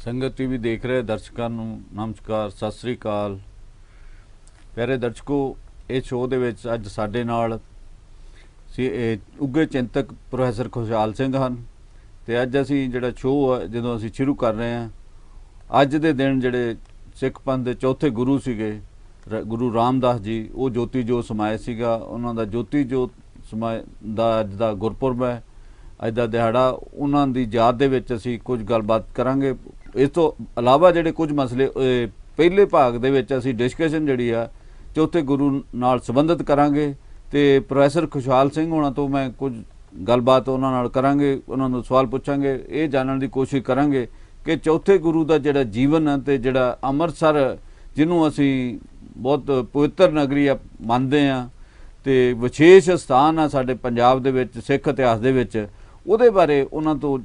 संगत टीवी देख रहे दर्शकों ਨੂੰ ਨਮਸਕਾਰ ਸਤਿ ਸ੍ਰੀ ਅਕਾਲ। ਪਿਆਰੇ ਦਰਸ਼ਕੋ, ਇਹ ਸ਼ੋਅ ਦੇ ਵਿੱਚ ਅੱਜ ਸਾਡੇ ਨਾਲ ਉੱਘੇ ਚਿੰਤਕ ਪ੍ਰੋਫੈਸਰ ਖੁਸ਼ਹਾਲ ਸਿੰਘ ਹਨ ਤੇ ਅੱਜ ਅਸੀਂ ਜਿਹੜਾ ਸ਼ੋਅ ਹੈ ਜਦੋਂ ਅਸੀਂ ਸ਼ੁਰੂ ਕਰ ਰਹੇ ਹਾਂ, ਅੱਜ ਦੇ ਦਿਨ ਜਿਹੜੇ ਸਿੱਖ ਪੰਥ ਦੇ ਚੌਥੇ ਗੁਰੂ ਸੀਗੇ ਗੁਰੂ ਰਾਮਦਾਸ ਜੀ, ਉਹ ਜੋਤੀ ਜੋਤ ਸਮਾਏ ਸੀਗਾ। ਉਹਨਾਂ ਦਾ ਜੋਤੀ ਜੋਤ ਸਮਾਏ ਦਾ ਅੱਜ ਦਾ ਗੁਰਪੁਰਬ ਹੈ, ਅੱਜ ਦਾ ਦਿਹਾੜਾ। ਉਹਨਾਂ ਦੀ ਯਾਦ ਦੇ ਵਿੱਚ ਅਸੀਂ ਕੁਝ ਗੱਲਬਾਤ ਕਰਾਂਗੇ। ਇਸ ਤੋਂ ਇਲਾਵਾ ਜਿਹੜੇ ਕੁਝ ਮਸਲੇ ਪਹਿਲੇ ਭਾਗ ਦੇ ਵਿੱਚ ਅਸੀਂ ਡਿਸਕਸ਼ਨ ਜਿਹੜੀ ਆ ਚੌਥੇ ਗੁਰੂ ਨਾਲ ਸੰਬੰਧਿਤ ਕਰਾਂਗੇ ਤੇ ਪ੍ਰੋਫੈਸਰ ਖੁਸ਼ਹਾਲ ਸਿੰਘ ਹੋਣਾ ਤੋਂ ਮੈਂ ਕੁਝ ਗੱਲਬਾਤ ਉਹਨਾਂ ਨਾਲ ਕਰਾਂਗੇ, ਉਹਨਾਂ ਨੂੰ ਸਵਾਲ ਪੁੱਛਾਂਗੇ, ਇਹ ਜਾਣਨ ਦੀ ਕੋਸ਼ਿਸ਼ ਕਰਾਂਗੇ ਕਿ ਚੌਥੇ ਗੁਰੂ ਦਾ ਜਿਹੜਾ ਜੀਵਨ ਹੈ ਤੇ ਜਿਹੜਾ ਅੰਮ੍ਰਿਤਸਰ ਜਿਹਨੂੰ ਅਸੀਂ ਬਹੁਤ ਪਵਿੱਤਰ ਨਗਰੀ ਆ ਮੰਨਦੇ ਹਾਂ ਤੇ ਵਿਸ਼ੇਸ਼ ਸਥਾਨ ਆ ਸਾਡੇ ਪੰਜਾਬ ਦੇ ਵਿੱਚ ਸਿੱਖ ਇਤਿਹਾਸ ਦੇ ਵਿੱਚ, ਉਹਦੇ ਬਾਰੇ ਉਹਨਾਂ ਤੋਂ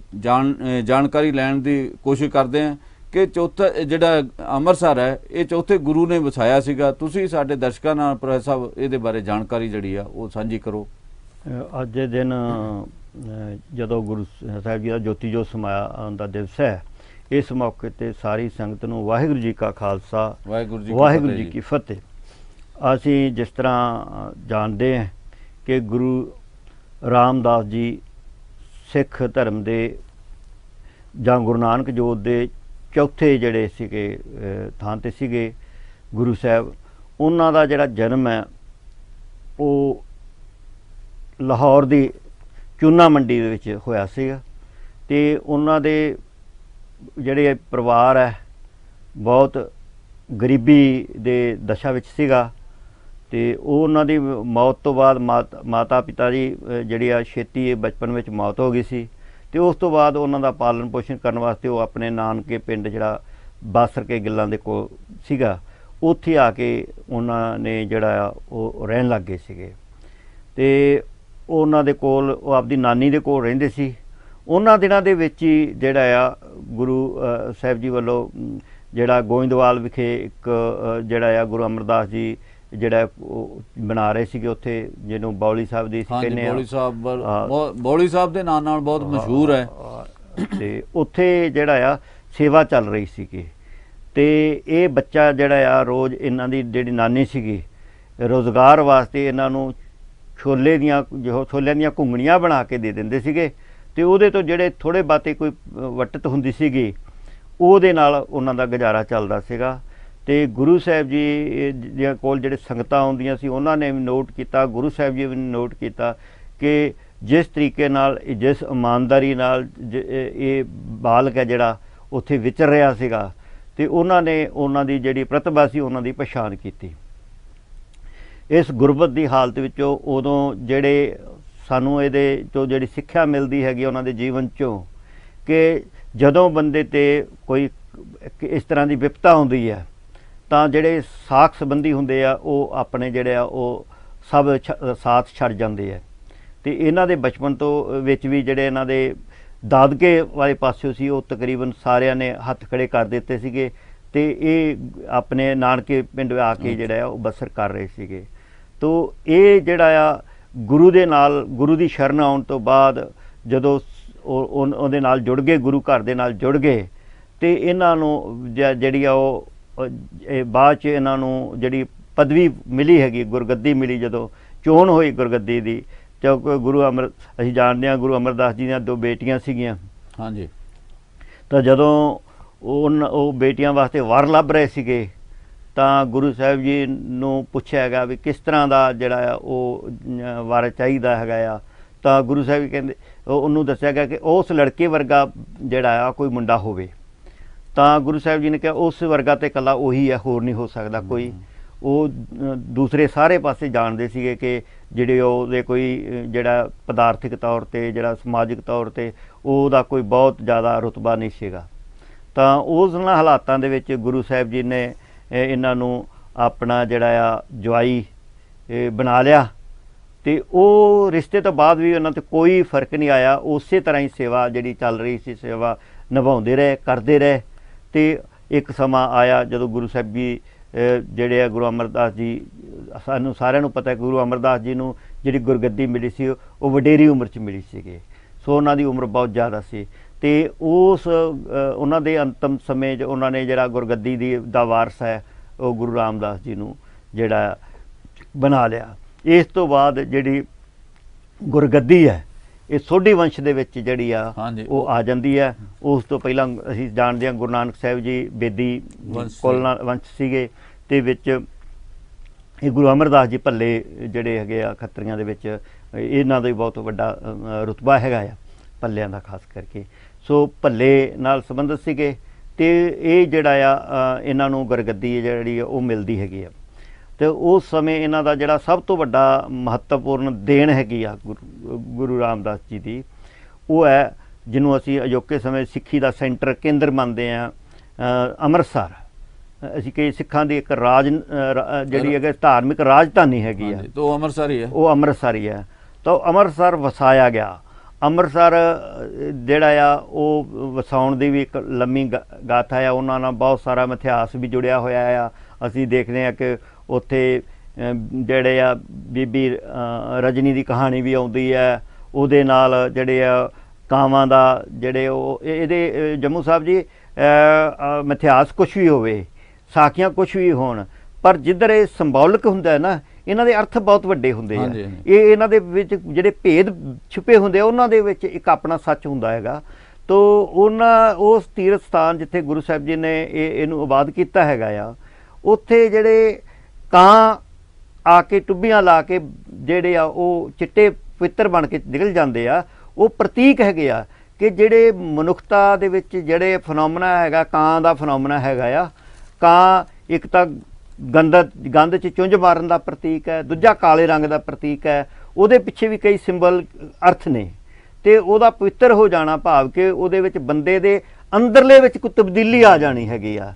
ਜਾਣਕਾਰੀ ਲੈਣ ਦੀ ਕੋਸ਼ਿਸ਼ ਕਰਦੇ ਹਾਂ ਕਿ ਚੌਥਾ ਜਿਹੜਾ ਅੰਮ੍ਰਿਤਸਰ ਹੈ ਇਹ ਚੌਥੇ ਗੁਰੂ ਨੇ ਵਸਾਇਆ ਸੀਗਾ। ਤੁਸੀਂ ਸਾਡੇ ਦਰਸ਼ਕਾਂ ਨਾਲ ਪ੍ਰੋਫੈਸਰ ਸਾਹਿਬ ਇਹਦੇ ਬਾਰੇ ਜਾਣਕਾਰੀ ਜਿਹੜੀ ਆ ਉਹ ਸਾਂਝੀ ਕਰੋ। ਅੱਜ ਦੇ ਦਿਨ ਜਦੋਂ ਗੁਰੂ ਸਾਹਿਬ ਜੀ ਦਾ ਜੋਤੀ ਜੋਤ ਸਮਾਇਆ ਦਾ ਦਿਵਸ ਹੈ, ਇਸ ਮੌਕੇ 'ਤੇ ਸਾਰੀ ਸੰਗਤ ਨੂੰ ਵਾਹਿਗੁਰੂ ਜੀ ਕਾ ਖਾਲਸਾ ਵਾਹਿਗੁਰੂ ਜੀ ਕੀ ਫਤਿਹ। ਅਸੀਂ ਜਿਸ ਤਰ੍ਹਾਂ ਜਾਣਦੇ ਹਾਂ ਕਿ ਗੁਰੂ ਰਾਮਦਾਸ ਜੀ ਸਿੱਖ ਧਰਮ ਦੇ ਜਾਂ ਗੁਰੂ ਨਾਨਕ ਜੋਤ ਦੇ ਚੌਥੇ ਜਿਹੜੇ ਸੀਗੇ ਥਾਂ 'ਤੇ ਸੀਗੇ ਗੁਰੂ ਸਾਹਿਬ, ਉਹਨਾਂ ਦਾ ਜਿਹੜਾ ਜਨਮ ਹੈ ਉਹ ਲਾਹੌਰ ਦੀ ਚੂਨਾ ਮੰਡੀ ਦੇ ਵਿੱਚ ਹੋਇਆ ਸੀਗਾ ਅਤੇ ਉਹਨਾਂ ਦੇ ਜਿਹੜੇ ਪਰਿਵਾਰ ਹੈ ਬਹੁਤ ਗਰੀਬੀ ਦੇ ਦਸ਼ਾ ਵਿੱਚ ਸੀਗਾ ਅਤੇ ਉਹ ਉਹਨਾਂ ਦੀ ਮੌਤ ਤੋਂ ਬਾਅਦ ਮਾਤਾ ਪਿਤਾ ਦੀ ਜਿਹੜੀ ਆ ਛੇਤੀ ਬਚਪਨ ਵਿੱਚ ਮੌਤ ਹੋ ਗਈ ਸੀ ਅਤੇ ਉਸ ਤੋਂ ਬਾਅਦ ਉਹਨਾਂ ਦਾ ਪਾਲਣ ਪੋਸ਼ਣ ਕਰਨ ਵਾਸਤੇ ਉਹ ਆਪਣੇ ਨਾਨਕੇ ਪਿੰਡ ਜਿਹੜਾ ਬਾਸਰ ਕੇ ਗਿੱਲਾਂ ਦੇ ਕੋਲ ਸੀਗਾ, ਉੱਥੇ ਆ ਕੇ ਉਹਨਾਂ ਨੇ ਜਿਹੜਾ ਆ ਉਹ ਰਹਿਣ ਲੱਗ ਗਏ ਸੀਗੇ ਅਤੇ ਉਹਨਾਂ ਦੇ ਕੋਲ ਉਹ ਆਪਦੀ ਨਾਨੀ ਦੇ ਕੋਲ ਰਹਿੰਦੇ ਸੀ। ਉਹਨਾਂ ਦਿਨਾਂ ਦੇ ਵਿੱਚ ਹੀ ਜਿਹੜਾ ਆ ਗੁਰੂ ਸਾਹਿਬ ਜੀ ਵੱਲੋਂ ਜਿਹੜਾ ਗੋਇੰਦਵਾਲ ਵਿਖੇ ਇੱਕ ਜਿਹੜਾ ਆ ਗੁਰੂ ਅਮਰਦਾਸ ਜੀ ਜਿਹੜਾ ਬਣਾ ਰਹੇ ਸੀਗੇ, ਉੱਥੇ ਜਿਹਨੂੰ ਬੌਲੀ ਸਾਹਿਬ ਦੀ ਕਹਿੰਦੇ ਆ, ਬੌਲੀ ਸਾਹਿਬ ਦੇ ਨਾਂ ਨਾਲ ਬਹੁਤ ਮਸ਼ਹੂਰ ਹੈ, ਅਤੇ ਉੱਥੇ ਜਿਹੜਾ ਆ ਸੇਵਾ ਚੱਲ ਰਹੀ ਸੀਗੀ ਅਤੇ ਇਹ ਬੱਚਾ ਜਿਹੜਾ ਆ ਰੋਜ਼ ਇਹਨਾਂ ਦੀ ਜਿਹੜੀ ਨਾਨੀ ਸੀਗੀ ਰੁਜ਼ਗਾਰ ਵਾਸਤੇ ਇਹਨਾਂ ਨੂੰ ਛੋਲਿਆਂ ਦੀਆਂ ਘੁੰਗਣੀਆਂ ਬਣਾ ਕੇ ਦੇ ਦਿੰਦੇ ਸੀਗੇ ਅਤੇ ਉਹਦੇ ਤੋਂ ਜਿਹੜੇ ਥੋੜ੍ਹੇ ਬਾਤੇ ਕੋਈ ਵੱਟਤ ਹੁੰਦੀ ਸੀਗੀ ਉਹਦੇ ਨਾਲ ਉਹਨਾਂ ਦਾ ਗੁਜ਼ਾਰਾ ਚੱਲਦਾ ਸੀਗਾ। ਅਤੇ ਗੁਰੂ ਸਾਹਿਬ ਜੀ ਦੇ ਕੋਲ ਜਿਹੜੇ ਸੰਗਤਾਂ ਆਉਂਦੀਆਂ ਸੀ ਉਹਨਾਂ ਨੇ ਵੀ ਨੋਟ ਕੀਤਾ, ਗੁਰੂ ਸਾਹਿਬ ਜੀ ਵੀ ਨੋਟ ਕੀਤਾ ਕਿ ਜਿਸ ਤਰੀਕੇ ਨਾਲ ਜਿਸ ਇਮਾਨਦਾਰੀ ਨਾਲ ਇਹ ਬਾਲਕ ਹੈ ਜਿਹੜਾ ਉੱਥੇ ਵਿਚਰ ਰਿਹਾ ਸੀਗਾ ਅਤੇ ਉਹਨਾਂ ਨੇ ਉਹਨਾਂ ਦੀ ਜਿਹੜੀ ਪ੍ਰਤਿਭਾ ਸੀ ਉਹਨਾਂ ਦੀ ਪਛਾਣ ਕੀਤੀ। ਇਸ ਗੁਰਬਤ ਦੀ ਹਾਲਤ ਵਿੱਚੋਂ ਉਦੋਂ ਜਿਹੜੇ ਸਾਨੂੰ ਇਹਦੇ 'ਚੋਂ ਜਿਹੜੀ ਸਿੱਖਿਆ ਮਿਲਦੀ ਹੈਗੀ ਉਹਨਾਂ ਦੇ ਜੀਵਨ 'ਚੋਂ ਕਿ ਜਦੋਂ ਬੰਦੇ 'ਤੇ ਕੋਈ ਇਸ ਤਰ੍ਹਾਂ ਦੀ ਵਿਪਤਾ ਹੁੰਦੀ ਹੈ ਤਾਂ ਜਿਹੜੇ ਸਾਖ ਸੰਬੰਧੀ ਹੁੰਦੇ ਆ ਉਹ ਆਪਣੇ ਜਿਹੜੇ ਆ ਉਹ ਸਭ ਸਾਥ ਛੱਡ ਜਾਂਦੇ ਆ ਅਤੇ ਇਹਨਾਂ ਦੇ ਬਚਪਨ ਤੋਂ ਵਿੱਚ ਵੀ ਜਿਹੜੇ ਇਹਨਾਂ ਦੇ ਦਾਦਕੇ ਵਾਲੇ ਪਾਸਿਓਂ ਸੀ ਉਹ ਤਕਰੀਬਨ ਸਾਰਿਆਂ ਨੇ ਹੱਥ ਖੜ੍ਹੇ ਕਰ ਦਿੱਤੇ ਸੀਗੇ ਅਤੇ ਇਹ ਆਪਣੇ ਨਾਨਕੇ ਪਿੰਡ ਆ ਕੇ ਜਿਹੜਾ ਆ ਉਹ ਬਸਰ ਕਰ ਰਹੇ ਸੀਗੇ। ਤੋ ਇਹ ਜਿਹੜਾ ਆ ਗੁਰੂ ਦੇ ਨਾਲ ਗੁਰੂ ਦੀ ਸ਼ਰਨ ਆਉਣ ਤੋਂ ਬਾਅਦ ਜਦੋਂ ਉਹਦੇ ਨਾਲ ਜੁੜ ਗਏ, ਗੁਰੂ ਘਰ ਦੇ ਨਾਲ ਜੁੜ ਗਏ ਅਤੇ ਇਹਨਾਂ ਨੂੰ ਜਿਹੜੀ ਆ ਉਹ ਬਾਅਦ 'ਚ ਇਹਨਾਂ ਨੂੰ ਜਿਹੜੀ ਪਦਵੀ ਮਿਲੀ ਹੈਗੀ, ਗੁਰਗੱਦੀ ਮਿਲੀ, ਜਦੋਂ ਚੋਣ ਹੋਈ ਗੁਰਗੱਦੀ ਦੀ, ਕਿਉਂਕਿ ਅਸੀਂ ਜਾਣਦੇ ਹਾਂ ਗੁਰੂ ਅਮਰਦਾਸ ਜੀ ਦੀਆਂ 2 ਬੇਟੀਆਂ ਸੀਗੀਆਂ। ਹਾਂਜੀ। ਤਾਂ ਜਦੋਂ ਉਹ ਬੇਟੀਆਂ ਵਾਸਤੇ ਵਰ ਲੱਭ ਰਹੇ ਸੀਗੇ ਤਾਂ ਗੁਰੂ ਸਾਹਿਬ ਜੀ ਨੂੰ ਪੁੱਛਿਆ ਹੈਗਾ ਵੀ ਕਿਸ ਤਰ੍ਹਾਂ ਦਾ ਜਿਹੜਾ ਆ ਉਹ ਵਰ ਚਾਹੀਦਾ ਹੈਗਾ ਆ, ਤਾਂ ਗੁਰੂ ਸਾਹਿਬ ਜੀ ਕਹਿੰਦੇ ਉਹਨੂੰ ਦੱਸਿਆ ਗਿਆ ਕਿ ਉਸ ਲੜਕੇ ਵਰਗਾ ਜਿਹੜਾ ਆ ਕੋਈ ਮੁੰਡਾ ਹੋਵੇ। ਤਾਂ ਗੁਰੂ ਸਾਹਿਬ ਜੀ ਨੇ ਕਿਹਾ ਉਸ ਵਰਗਾ ਤਾਂ ਇਕੱਲਾ ਉਹੀ ਹੈ, ਹੋਰ ਨਹੀਂ ਹੋ ਸਕਦਾ ਕੋਈ। ਉਹ ਦੂਸਰੇ ਸਾਰੇ ਪਾਸੇ ਜਾਣਦੇ ਸੀਗੇ ਕਿ ਜਿਹੜੇ ਉਹਦੇ ਕੋਈ ਜਿਹੜਾ ਪਦਾਰਥਿਕ ਤੌਰ 'ਤੇ ਜਿਹੜਾ ਸਮਾਜਿਕ ਤੌਰ 'ਤੇ ਉਹਦਾ ਕੋਈ ਬਹੁਤ ਜ਼ਿਆਦਾ ਰੁਤਬਾ ਨਹੀਂ ਸੀਗਾ। ਤਾਂ ਉਸ ਹਾਲਾਤਾਂ ਦੇ ਵਿੱਚ ਗੁਰੂ ਸਾਹਿਬ ਜੀ ਨੇ ਇਹਨਾਂ ਨੂੰ ਆਪਣਾ ਜਿਹੜਾ ਆ ਜਵਾਈ ਬਣਾ ਲਿਆ ਅਤੇ ਉਹ ਰਿਸ਼ਤੇ ਤੋਂ ਬਾਅਦ ਵੀ ਉਹਨਾਂ 'ਤੇ ਕੋਈ ਫਰਕ ਨਹੀਂ ਆਇਆ, ਉਸੇ ਤਰ੍ਹਾਂ ਹੀ ਸੇਵਾ ਜਿਹੜੀ ਚੱਲ ਰਹੀ ਸੀ ਸੇਵਾ ਨਿਭਾਉਂਦੇ ਰਹੇ, ਕਰਦੇ ਰਹੇ। ਅਤੇ ਇੱਕ ਸਮਾਂ ਆਇਆ ਜਦੋਂ ਗੁਰੂ ਸਾਹਿਬ ਜੀ ਜਿਹੜੇ ਆ ਗੁਰੂ ਅਮਰਦਾਸ ਜੀ, ਸਾਨੂੰ ਸਾਰਿਆਂ ਨੂੰ ਪਤਾ ਗੁਰੂ ਅਮਰਦਾਸ ਜੀ ਨੂੰ ਜਿਹੜੀ ਗੁਰਗੱਦੀ ਮਿਲੀ ਸੀ ਉਹ ਵਡੇਰੀ ਉਮਰ 'ਚ ਮਿਲੀ ਸੀਗੀ, ਸੋ ਉਹਨਾਂ ਦੀ ਉਮਰ ਬਹੁਤ ਜ਼ਿਆਦਾ ਸੀ। ਤੇ ਉਸ ਉਹਨਾਂ ਦੇ ਅੰਤਮ ਸਮੇਂ 'ਚ ਉਹਨਾਂ ਨੇ ਜਿਹੜਾ ਗੁਰਗੱਦੀ ਦਾ ਵਾਰਸ ਹੈ ਉਹ ਗੁਰੂ ਰਾਮਦਾਸ ਜੀ ਨੂੰ ਜਿਹੜਾ ਬਣਾ ਲਿਆ। ਇਸ ਤੋਂ ਬਾਅਦ ਜਿਹੜੀ ਗੁਰਗੱਦੀ ਹੈ ਇਹ ਸੋਢੀ ਵੰਸ਼ ਦੇ ਵਿੱਚ ਜਿਹੜੀ ਆ ਉਹ ਆ ਜਾਂਦੀ ਹੈ। ਉਸ ਤੋਂ ਪਹਿਲਾਂ ਅਸੀਂ ਜਾਣਦੇ ਹਾਂ ਗੁਰੂ ਨਾਨਕ ਸਾਹਿਬ ਜੀ ਬੇਦੀ ਕੁਲ ਵੰਸ਼ ਸੀਗੇ, ਤੇ ਵਿੱਚ ਇਹ ਗੁਰੂ ਅਮਰਦਾਸ ਜੀ ਭੱਲੇ ਜਿਹੜੇ ਹੈਗੇ ਆ ਖੱਤਰੀਆਂ ਦੇ ਵਿੱਚ, ਇਹਨਾਂ ਦਾ ਵੀ ਬਹੁਤ ਵੱਡਾ ਰੁਤਬਾ ਹੈਗਾ ਆ ਭੱਲਿਆਂ ਦਾ ਖਾਸ ਕਰਕੇ। ਸੋ ਭੱਲੇ ਨਾਲ ਸੰਬੰਧਿਤ ਸੀਗੇ, ਤੇ ਇਹ ਜਿਹੜਾ ਆ ਇਹਨਾਂ ਨੂੰ ਗੁਰਗੱਦੀ ਜਿਹੜੀ ਆ ਉਹ ਮਿਲਦੀ ਹੈਗੀ ਆ। ਤੇ ਉਸ ਸਮੇਂ ਇਹਨਾਂ ਦਾ ਜਿਹੜਾ ਸਭ ਤੋਂ ਵੱਡਾ ਮਹੱਤਵਪੂਰਨ ਦੇਣ ਹੈਗੀ ਆ ਗੁਰੂ ਰਾਮਦਾਸ ਜੀ ਦੀ, ਉਹ ਹੈ ਜਿਹਨੂੰ ਅਸੀਂ ਅਜੋਕੇ ਸਮੇਂ ਸਿੱਖੀ ਦਾ ਸੈਂਟਰ ਕੇਂਦਰ ਮੰਨਦੇ ਹਾਂ, ਅੰਮ੍ਰਿਤਸਰ। ਅਸੀਂ ਕਈ ਸਿੱਖਾਂ ਦੀ ਇੱਕ ਜਿਹੜੀ ਹੈਗੀ ਧਾਰਮਿਕ ਰਾਜਧਾਨੀ ਹੈਗੀ ਆ, ਉਹ ਅੰਮ੍ਰਿਤਸਰ ਹੀ ਹੈ। ਉਹ ਅੰਮ੍ਰਿਤਸਰ ਹੀ ਹੈ। ਤਾਂ ਅੰਮ੍ਰਿਤਸਰ ਵਸਾਇਆ ਗਿਆ। ਅੰਮ੍ਰਿਤਸਰ ਜਿਹੜਾ ਆ ਉਹ ਵਸਾਉਣ ਦੀ ਵੀ ਇੱਕ ਲੰਮੀ ਗਾਥਾ ਆ, ਉਹਨਾਂ ਨਾਲ ਬਹੁਤ ਸਾਰਾ ਇਤਿਹਾਸ ਵੀ ਜੁੜਿਆ ਹੋਇਆ ਆ। ਅਸੀਂ ਦੇਖਦੇ ਹਾਂ ਕਿ ਉੱਥੇ ਜਿਹੜੇ ਆ ਬੀਬੀ ਰਜਨੀ ਦੀ ਕਹਾਣੀ ਵੀ ਆਉਂਦੀ ਹੈ, ਉਹਦੇ ਨਾਲ ਜਿਹੜੇ ਆ ਕਾਵਾਂ ਦਾ ਜਿਹੜੇ ਉਹ ਇਹਦੇ ਜੰਮੂ ਸਾਹਿਬ ਜੀ ਇਤਿਹਾਸ ਕੁਛ ਵੀ ਹੋਵੇ, ਸਾਖੀਆਂ ਕੁਛ ਵੀ ਹੋਣ, ਪਰ ਜਿੱਧਰ ਇਹ ਸਿੰਬੋਲਿਕ ਹੁੰਦਾ ਹੈ ਨਾ, ਇਹਨਾਂ ਦੇ ਅਰਥ ਬਹੁਤ ਵੱਡੇ ਹੁੰਦੇ ਆ। ਇਹ ਇਹਨਾਂ ਦੇ ਵਿੱਚ ਜਿਹੜੇ ਭੇਦ ਛੁਪੇ ਹੁੰਦੇ ਆ, ਉਹਨਾਂ ਦੇ ਵਿੱਚ ਇੱਕ ਆਪਣਾ ਸੱਚ ਹੁੰਦਾ ਹੈਗਾ। ਤੋ ਉਸ ਤੀਰਥ ਸਥਾਨ ਜਿੱਥੇ ਗੁਰੂ ਸਾਹਿਬ ਜੀ ਨੇ ਇਹਨੂੰ ਆਬਾਦ ਕੀਤਾ ਹੈਗਾ ਆ, ਉੱਥੇ ਜਿਹੜੇ ਕਾਂ ਆ ਕੇ ਟੁੱਬੀਆਂ ਲਾ ਕੇ ਜਿਹੜੇ ਆ ਉਹ ਚਿੱਟੇ ਪਵਿੱਤਰ ਬਣ ਕੇ ਨਿਕਲ ਜਾਂਦੇ ਆ, ਉਹ ਪ੍ਰਤੀਕ ਹੈਗੇ ਆ ਕਿ ਜਿਹੜੇ ਮਨੁੱਖਤਾ ਦੇ ਵਿੱਚ ਜਿਹੜੇ ਫਨੋਮਨਾ ਹੈਗਾ, ਕਾਂ ਦਾ ਫਨੋਮਨਾ ਹੈਗਾ ਆ। ਕਾਂ ਇੱਕ ਤਾਂ ਗੰਧ 'ਚ ਚੁੰਝ ਮਾਰਨ ਦਾ ਪ੍ਰਤੀਕ ਹੈ, ਦੂਜਾ ਕਾਲੇ ਰੰਗ ਦਾ ਪ੍ਰਤੀਕ ਹੈ। ਉਹਦੇ ਪਿੱਛੇ ਵੀ ਕਈ ਸਿੰਬਲ ਅਰਥ ਨੇ, ਤੇ ਉਹਦਾ ਪਵਿੱਤਰ ਹੋ ਜਾਣਾ ਭਾਵ ਕਿ ਉਹਦੇ ਵਿੱਚ ਬੰਦੇ ਦੇ ਅੰਦਰਲੇ ਵਿੱਚ ਕੋਈ ਤਬਦੀਲੀ ਆ ਜਾਣੀ ਹੈਗੀ ਆ।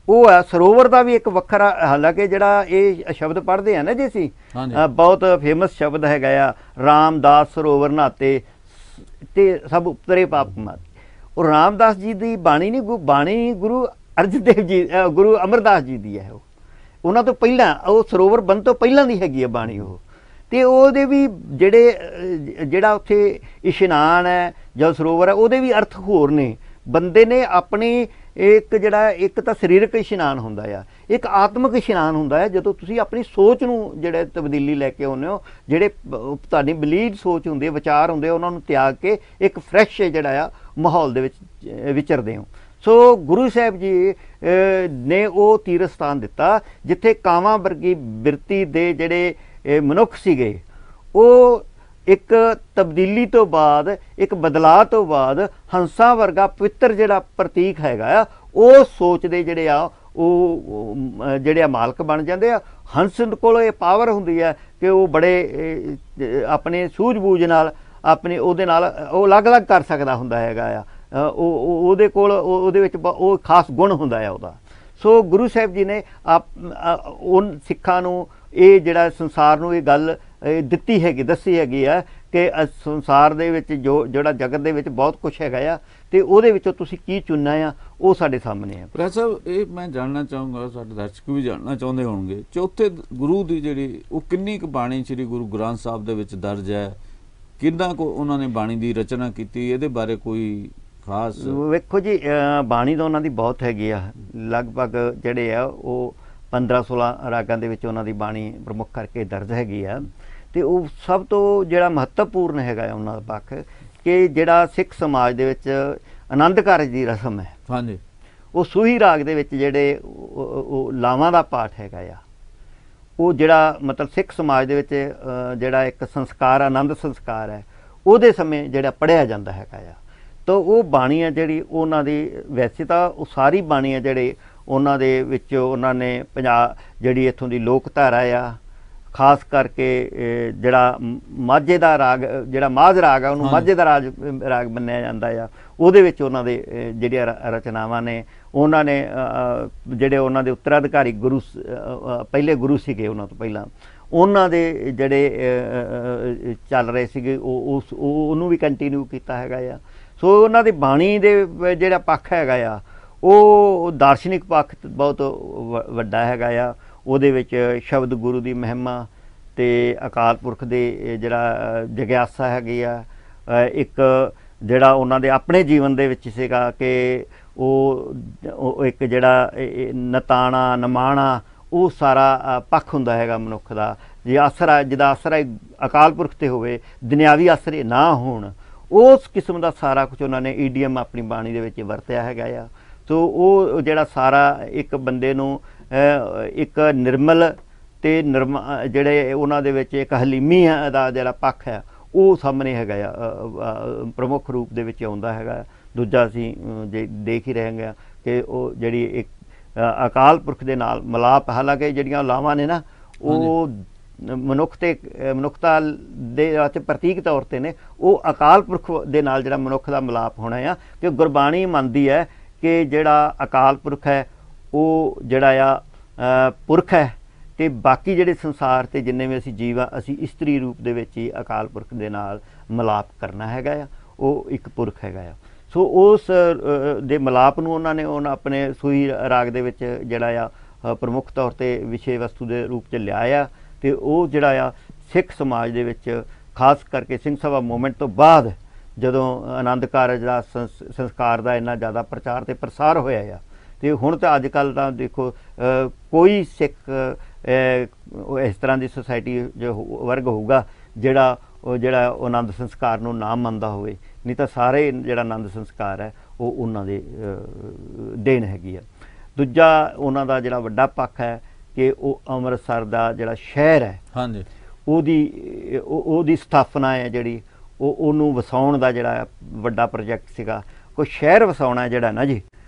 ਉਹ ਹੈ ਸਰੋਵਰ ਦਾ ਵੀ ਇੱਕ ਵੱਖਰਾ, ਹਾਲਾਂਕਿ ਜਿਹੜਾ ਇਹ ਸ਼ਬਦ ਪੜ੍ਹਦੇ ਆ ਨਾ ਜੀ ਅਸੀਂ, ਬਹੁਤ ਫੇਮਸ ਸ਼ਬਦ ਹੈਗਾ ਆ, ਰਾਮਦਾਸ ਸਰੋਵਰ ਨਹਾਤੇ ਤੇ ਸਭ ਉਤਰੇ ਪਾਪ ਮਾਤੇ। ਉਹ ਰਾਮਦਾਸ ਜੀ ਦੀ ਬਾਣੀ ਨਹੀਂ, ਬਾਣੀ ਗੁਰੂ ਅਰਜਨ ਦੇਵ ਜੀ, ਗੁਰੂ ਅਮਰਦਾਸ ਜੀ ਦੀ ਹੈ। ਉਹ ਉਹਨਾਂ ਤੋਂ ਪਹਿਲਾਂ, ਉਹ ਸਰੋਵਰ ਬਣ ਤੋਂ ਪਹਿਲਾਂ ਦੀ ਹੈਗੀ ਆ ਬਾਣੀ ਉਹ। ਤੇ ਉਹਦੇ ਵੀ ਜਿਹੜਾ ਉੱਥੇ ਇਸ਼ਨਾਨ ਹੈ ਜਾਂ ਸਰੋਵਰ ਹੈ, ਉਹਦੇ ਵੀ ਅਰਥ ਹੋਰ ਨੇ। ਬੰਦੇ ਨੇ ਆਪਣੀ ਇੱਕ ਤਾਂ ਸਰੀਰਕ ਇਸ਼ਨਾਨ ਹੁੰਦਾ ਆ, ਇੱਕ ਆਤਮਿਕ ਇਸ਼ਨਾਨ ਹੁੰਦਾ ਹੈ। ਜਦੋਂ ਤੁਸੀਂ ਆਪਣੀ ਸੋਚ ਨੂੰ ਜਿਹੜੇ ਤਬਦੀਲੀ ਲੈ ਕੇ ਆਉਂਦੇ ਹੋ, ਜਿਹੜੇ ਤੁਹਾਡੀ ਬਲੀਡ ਸੋਚ ਹੁੰਦੀ ਹੈ, ਵਿਚਾਰ ਹੁੰਦੇ, ਉਹਨਾਂ ਨੂੰ ਤਿਆਗ ਕੇ ਇੱਕ ਫਰੈਸ਼ ਜਿਹੜਾ ਆ ਮਾਹੌਲ ਦੇ ਵਿੱਚ ਵਿਚਰਦੇ ਹੋ। ਸੋ ਗੁਰੂ ਸਾਹਿਬ ਜੀ ਨੇ ਉਹ ਤੀਰਥ ਸਥਾਨ ਦਿੱਤਾ ਜਿੱਥੇ ਕਾਵਾਂ ਵਰਗੀ ਬਿਰਤੀ ਦੇ ਜਿਹੜੇ ਮਨੁੱਖ ਸੀਗੇ, ਉਹ ਇੱਕ ਤਬਦੀਲੀ ਤੋਂ ਬਾਅਦ, ਇੱਕ ਬਦਲਾਅ ਤੋਂ ਬਾਅਦ ਹੰਸਾਂ ਵਰਗਾ ਪਵਿੱਤਰ ਜਿਹੜਾ ਪ੍ਰਤੀਕ ਹੈਗਾ ਆ, ਉਹ ਸੋਚ ਦੇ ਜਿਹੜੇ ਆ ਉਹ ਜਿਹੜੇ ਆ ਮਾਲਕ ਬਣ ਜਾਂਦੇ ਆ। ਹੰਸ ਕੋਲ ਇਹ ਪਾਵਰ ਹੁੰਦੀ ਹੈ ਕਿ ਉਹ ਬੜੇ ਆਪਣੇ ਸੂਝ-ਬੂਝ ਨਾਲ ਆਪਣੇ ਉਹਦੇ ਨਾਲ ਉਹ ਅਲੱਗ-ਅਲੱਗ ਕਰ ਸਕਦਾ ਹੁੰਦਾ ਹੈਗਾ ਆ। ਉਹਦੇ ਕੋਲ ਉਹਦੇ ਵਿੱਚ ਉਹ ਖਾਸ ਗੁਣ ਹੁੰਦਾ ਹੈ ਉਹਦਾ। ਸੋ ਗੁਰੂ ਸਾਹਿਬ ਜੀ ਨੇ ਉਹ ਸਿੱਖਾਂ ਨੂੰ ਇਹ ਜਿਹੜਾ ਸੰਸਾਰ ਨੂੰ ਇਹ ਗੱਲ ਦੱਸੀ ਹੈਗੀ ਆ ਕਿ ਸੰਸਾਰ ਦੇ ਵਿੱਚ ਜਿਹੜਾ ਜਗਤ ਦੇ ਵਿੱਚ ਬਹੁਤ ਕੁਛ ਹੈਗਾ ਆ, ਤੇ ਉਹਦੇ ਵਿੱਚੋਂ ਤੁਸੀਂ ਕੀ ਚੁਣਨਾ ਆ, ਉਹ ਸਾਡੇ ਸਾਹਮਣੇ ਆ। ਪ੍ਰੋਫੈਸਰ ਸਾਹਿਬ, ਇਹ ਮੈਂ ਜਾਣਨਾ ਚਾਹੂੰਗਾ, ਸਾਡੇ ਦਰਸ਼ਕ ਵੀ ਜਾਣਨਾ ਚਾਹੁੰਦੇ ਹੋਣਗੇ, ਚੌਥੇ ਗੁਰੂ ਦੀ ਜਿਹੜੀ ਉਹ ਕਿੰਨੀ ਕੁ ਬਾਣੀ ਸ੍ਰੀ ਗੁਰੂ ਗ੍ਰੰਥ ਸਾਹਿਬ ਦੇ ਵਿੱਚ ਦਰਜ ਹੈ, ਕਿੰਨਾ ਕੁ ਉਹਨਾਂ ਨੇ ਬਾਣੀ ਦੀ ਰਚਨਾ ਕੀਤੀ, ਇਹਦੇ ਬਾਰੇ ਕੋਈ ਖਾਸ? ਵੇਖੋ ਜੀ, ਬਾਣੀ ਤਾਂ ਉਹਨਾਂ ਦੀ ਬਹੁਤ ਹੈਗੀ ਆ, ਲਗਭਗ ਜਿਹੜੇ ਆ ਉਹ 15-16 ਰਾਗਾਂ ਦੇ ਵਿੱਚ ਉਹਨਾਂ ਦੀ ਬਾਣੀ ਪ੍ਰਮੁੱਖ ਕਰਕੇ ਦਰਜ ਹੈਗੀ ਆ। ਤੇ ਉਹ ਸਭ ਤੋਂ ਜਿਹੜਾ ਮਹੱਤਵਪੂਰਨ ਹੈਗਾ ਉਹਨਾਂ ਦਾ ਪੱਖ ਕਿ ਜਿਹੜਾ ਸਿੱਖ ਸਮਾਜ ਦੇ ਵਿੱਚ ਆਨੰਦ ਕਾਰਜ ਦੀ ਰਸਮ ਹੈ, ਹਾਂਜੀ, ਉਹ ਸੂਹੀ ਰਾਗ ਦੇ ਵਿੱਚ ਜਿਹੜੇ ਉਹ ਲਾਵਾਂ ਦਾ ਪਾਠ ਹੈਗਾ ਆ, ਉਹ ਜਿਹੜਾ ਮਤਲਬ ਸਿੱਖ ਸਮਾਜ ਦੇ ਵਿੱਚ ਜਿਹੜਾ ਇੱਕ ਸੰਸਕਾਰ, ਆਨੰਦ ਸੰਸਕਾਰ ਹੈ, ਉਹਦੇ ਸਮੇਂ ਜਿਹੜਾ ਪੜ੍ਹਿਆ ਜਾਂਦਾ ਹੈਗਾ ਆ। ਤਾਂ ਉਹ ਬਾਣੀ ਹੈ ਜਿਹੜੀ ਉਹਨਾਂ ਦੀ, ਵੈਸੇ ਤਾਂ ਉਹ ਸਾਰੀ ਬਾਣੀ ਹੈ ਜਿਹੜੇ ਉਹਨਾਂ ਦੇ ਵਿੱਚ ਉਹਨਾਂ ਨੇ ਜਿਹੜੀ ਇੱਥੋਂ ਦੀ ਲੋਕ ਧਾਰਾ ਆ, ਖਾਸ ਕਰਕੇ ਜਿਹੜਾ ਮਾਝੇ ਦਾ ਰਾਗ, ਜਿਹੜਾ ਮਾਝ ਰਾਗ ਆ, ਉਹਨੂੰ ਮਾਝੇ ਦਾ ਰਾਗ ਮੰਨਿਆ ਜਾਂਦਾ ਆ। ਉਹਦੇ ਵਿੱਚ ਉਹਨਾਂ ਦੇ ਜਿਹੜੀਆਂ ਰਚਨਾਵਾਂ ਨੇ, ਉਹਨਾਂ ਨੇ ਜਿਹੜੇ ਉਹਨਾਂ ਦੇ ਉੱਤਰਾਧਿਕਾਰੀ ਗੁਰੂ, ਪਹਿਲੇ ਗੁਰੂ ਸੀਗੇ ਉਹਨਾਂ ਤੋਂ ਪਹਿਲਾਂ, ਉਹਨਾਂ ਦੇ ਜਿਹੜੇ ਚੱਲ ਰਹੇ ਸੀਗੇ, ਉਹਨੂੰ ਵੀ ਕੰਟੀਨਿਊ ਕੀਤਾ ਹੈਗਾ ਆ। ਸੋ ਉਹਨਾਂ ਦੀ ਬਾਣੀ ਦੇ ਜਿਹੜਾ ਪੱਖ ਹੈਗਾ ਆ, ਉਹ ਦਾਰਸ਼ਨਿਕ ਪੱਖ ਬਹੁਤ ਵੱਡਾ ਹੈਗਾ ਆ। ਉਹਦੇ ਵਿੱਚ ਸ਼ਬਦ ਗੁਰੂ ਦੀ ਮਹਿਮਾ ਤੇ ਅਕਾਲ ਪੁਰਖ ਦੇ ਜਿਹੜਾ ਜਗਿਆਸਾ ਹੈਗੀ ਆ, ਇੱਕ ਜਿਹੜਾ ਉਹਨਾਂ ਦੇ ਆਪਣੇ ਜੀਵਨ ਦੇ ਵਿੱਚ ਸੀਗਾ ਕਿ ਉਹ ਇੱਕ ਜਿਹੜਾ ਨਤਾਣਾ ਨਿਮਾਣਾ ਉਹ ਸਾਰਾ ਪੱਖ ਹੁੰਦਾ ਹੈਗਾ ਮਨੁੱਖ ਦਾ। ਜੇ ਆਸਰਾ ਜਿਹਦਾ ਆਸਰਾ ਅਕਾਲ ਪੁਰਖ 'ਤੇ ਹੋਵੇ, ਦੁਨਿਆਵੀ ਆਸਰੇ ਨਾ ਹੋਣ, ਉਸ ਕਿਸਮ ਦਾ ਸਾਰਾ ਕੁਝ ਉਹਨਾਂ ਨੇ ਈਡੀਐਮ ਆਪਣੀ ਬਾਣੀ ਦੇ ਵਿੱਚ ਵਰਤਿਆ ਹੈਗਾ ਆ। ਸੋ ਉਹ ਜਿਹੜਾ ਸਾਰਾ ਇੱਕ ਬੰਦੇ ਨੂੰ ਇੱਕ ਨਿਰਮਲ ਅਤੇ ਜਿਹੜੇ ਉਹਨਾਂ ਦੇ ਵਿੱਚ ਇੱਕ ਹਲੀਮੀ ਦਾ ਜਿਹੜਾ ਪੱਖ ਹੈ ਉਹ ਸਾਹਮਣੇ ਹੈਗਾ ਆ, ਪ੍ਰਮੁੱਖ ਰੂਪ ਦੇ ਵਿੱਚ ਆਉਂਦਾ ਹੈਗਾ। ਦੂਜਾ ਅਸੀਂ ਜੇ ਦੇਖ ਹੀ ਰਹੇ ਹਾਂ ਕਿ ਉਹ ਜਿਹੜੀ ਇੱਕ ਅਕਾਲ ਪੁਰਖ ਦੇ ਨਾਲ ਮਿਲਾਪ, ਹਾਲਾਂਕਿ ਜਿਹੜੀਆਂ ਲਾਵਾਂ ਨੇ ਨਾ ਉਹ ਮਨੁੱਖਤਾ ਦੇ ਵਾਸਤੇ ਪ੍ਰਤੀਕ ਤੌਰ 'ਤੇ ਨੇ, ਉਹ ਅਕਾਲ ਪੁਰਖ ਦੇ ਨਾਲ ਜਿਹੜਾ ਮਨੁੱਖ ਦਾ ਮਿਲਾਪ ਹੋਣਾ ਆ। ਕਿ ਗੁਰਬਾਣੀ ਮੰਨਦੀ ਹੈ ਕਿ ਜਿਹੜਾ ਅਕਾਲ ਪੁਰਖ ਹੈ ਉਹ ਜਿਹੜਾ ਆ ਪੁਰਖ ਹੈ, ਅਤੇ ਬਾਕੀ ਜਿਹੜੇ ਸੰਸਾਰ 'ਤੇ ਜਿੰਨੇ ਵੀ ਅਸੀਂ ਜੀਵ ਆ, ਅਸੀਂ ਇਸਤਰੀ ਰੂਪ ਦੇ ਵਿੱਚ ਹੀ ਅਕਾਲ ਪੁਰਖ ਦੇ ਨਾਲ ਮਿਲਾਪ ਕਰਨਾ ਹੈਗਾ ਆ। ਉਹ ਇੱਕ ਪੁਰਖ ਹੈਗਾ ਆ। ਸੋ ਉਸ ਦੇ ਮਿਲਾਪ ਨੂੰ ਉਹਨਾਂ ਆਪਣੇ ਸੂਹੀ ਰਾਗ ਦੇ ਵਿੱਚ ਜਿਹੜਾ ਆ ਪ੍ਰਮੁੱਖ ਤੌਰ 'ਤੇ ਵਿਸ਼ੇ ਵਸਤੂ ਦੇ ਰੂਪ 'ਚ ਲਿਆਇਆ। ਅਤੇ ਉਹ ਜਿਹੜਾ ਆ ਸਿੱਖ ਸਮਾਜ ਦੇ ਵਿੱਚ ਖਾਸ ਕਰਕੇ ਸਿੰਘ ਸਭਾ ਮੂਵਮੈਂਟ ਤੋਂ ਬਾਅਦ ਜਦੋਂ ਆਨੰਦ ਕਾਰਜ ਦਾ ਸੰਸਕਾਰ ਦਾ ਇੰਨਾ ਜ਼ਿਆਦਾ ਪ੍ਰਚਾਰ ਅਤੇ ਪ੍ਰਸਾਰ ਹੋਇਆ ਆ, ਅਤੇ ਹੁਣ ਤਾਂ ਅੱਜ ਕੱਲ੍ਹ ਤਾਂ ਦੇਖੋ ਕੋਈ ਸਿੱਖ ਇਸ ਤਰ੍ਹਾਂ ਦੀ ਸੁਸਾਇਟੀ ਜੋ ਵਰਗ ਹੋਊਗਾ ਜਿਹੜਾ ਆਨੰਦ ਸੰਸਕਾਰ ਨੂੰ ਨਾ ਮੰਨਦਾ ਹੋਵੇ, ਨਹੀਂ ਤਾਂ ਸਾਰੇ ਜਿਹੜਾ ਆਨੰਦ ਸੰਸਕਾਰ ਹੈ ਉਹ ਉਹਨਾਂ ਦੇ ਦੇਣ ਹੈਗੀ ਆ। ਦੂਜਾ ਉਹਨਾਂ ਦਾ ਜਿਹੜਾ ਵੱਡਾ ਪੱਖ ਹੈ ਕਿ ਉਹ ਅੰਮ੍ਰਿਤਸਰ ਦਾ ਜਿਹੜਾ ਸ਼ਹਿਰ ਹੈ, ਹਾਂਜੀ, ਉਹਦੀ ਸਥਾਪਨਾ ਹੈ ਜਿਹੜੀ ਉਹਨੂੰ ਵਸਾਉਣ ਦਾ ਜਿਹੜਾ ਵੱਡਾ ਪ੍ਰੋਜੈਕਟ ਸੀਗਾ। ਕੋਈ ਸ਼ਹਿਰ ਵਸਾਉਣਾ ਜਿਹੜਾ ਨਾ ਜੀ,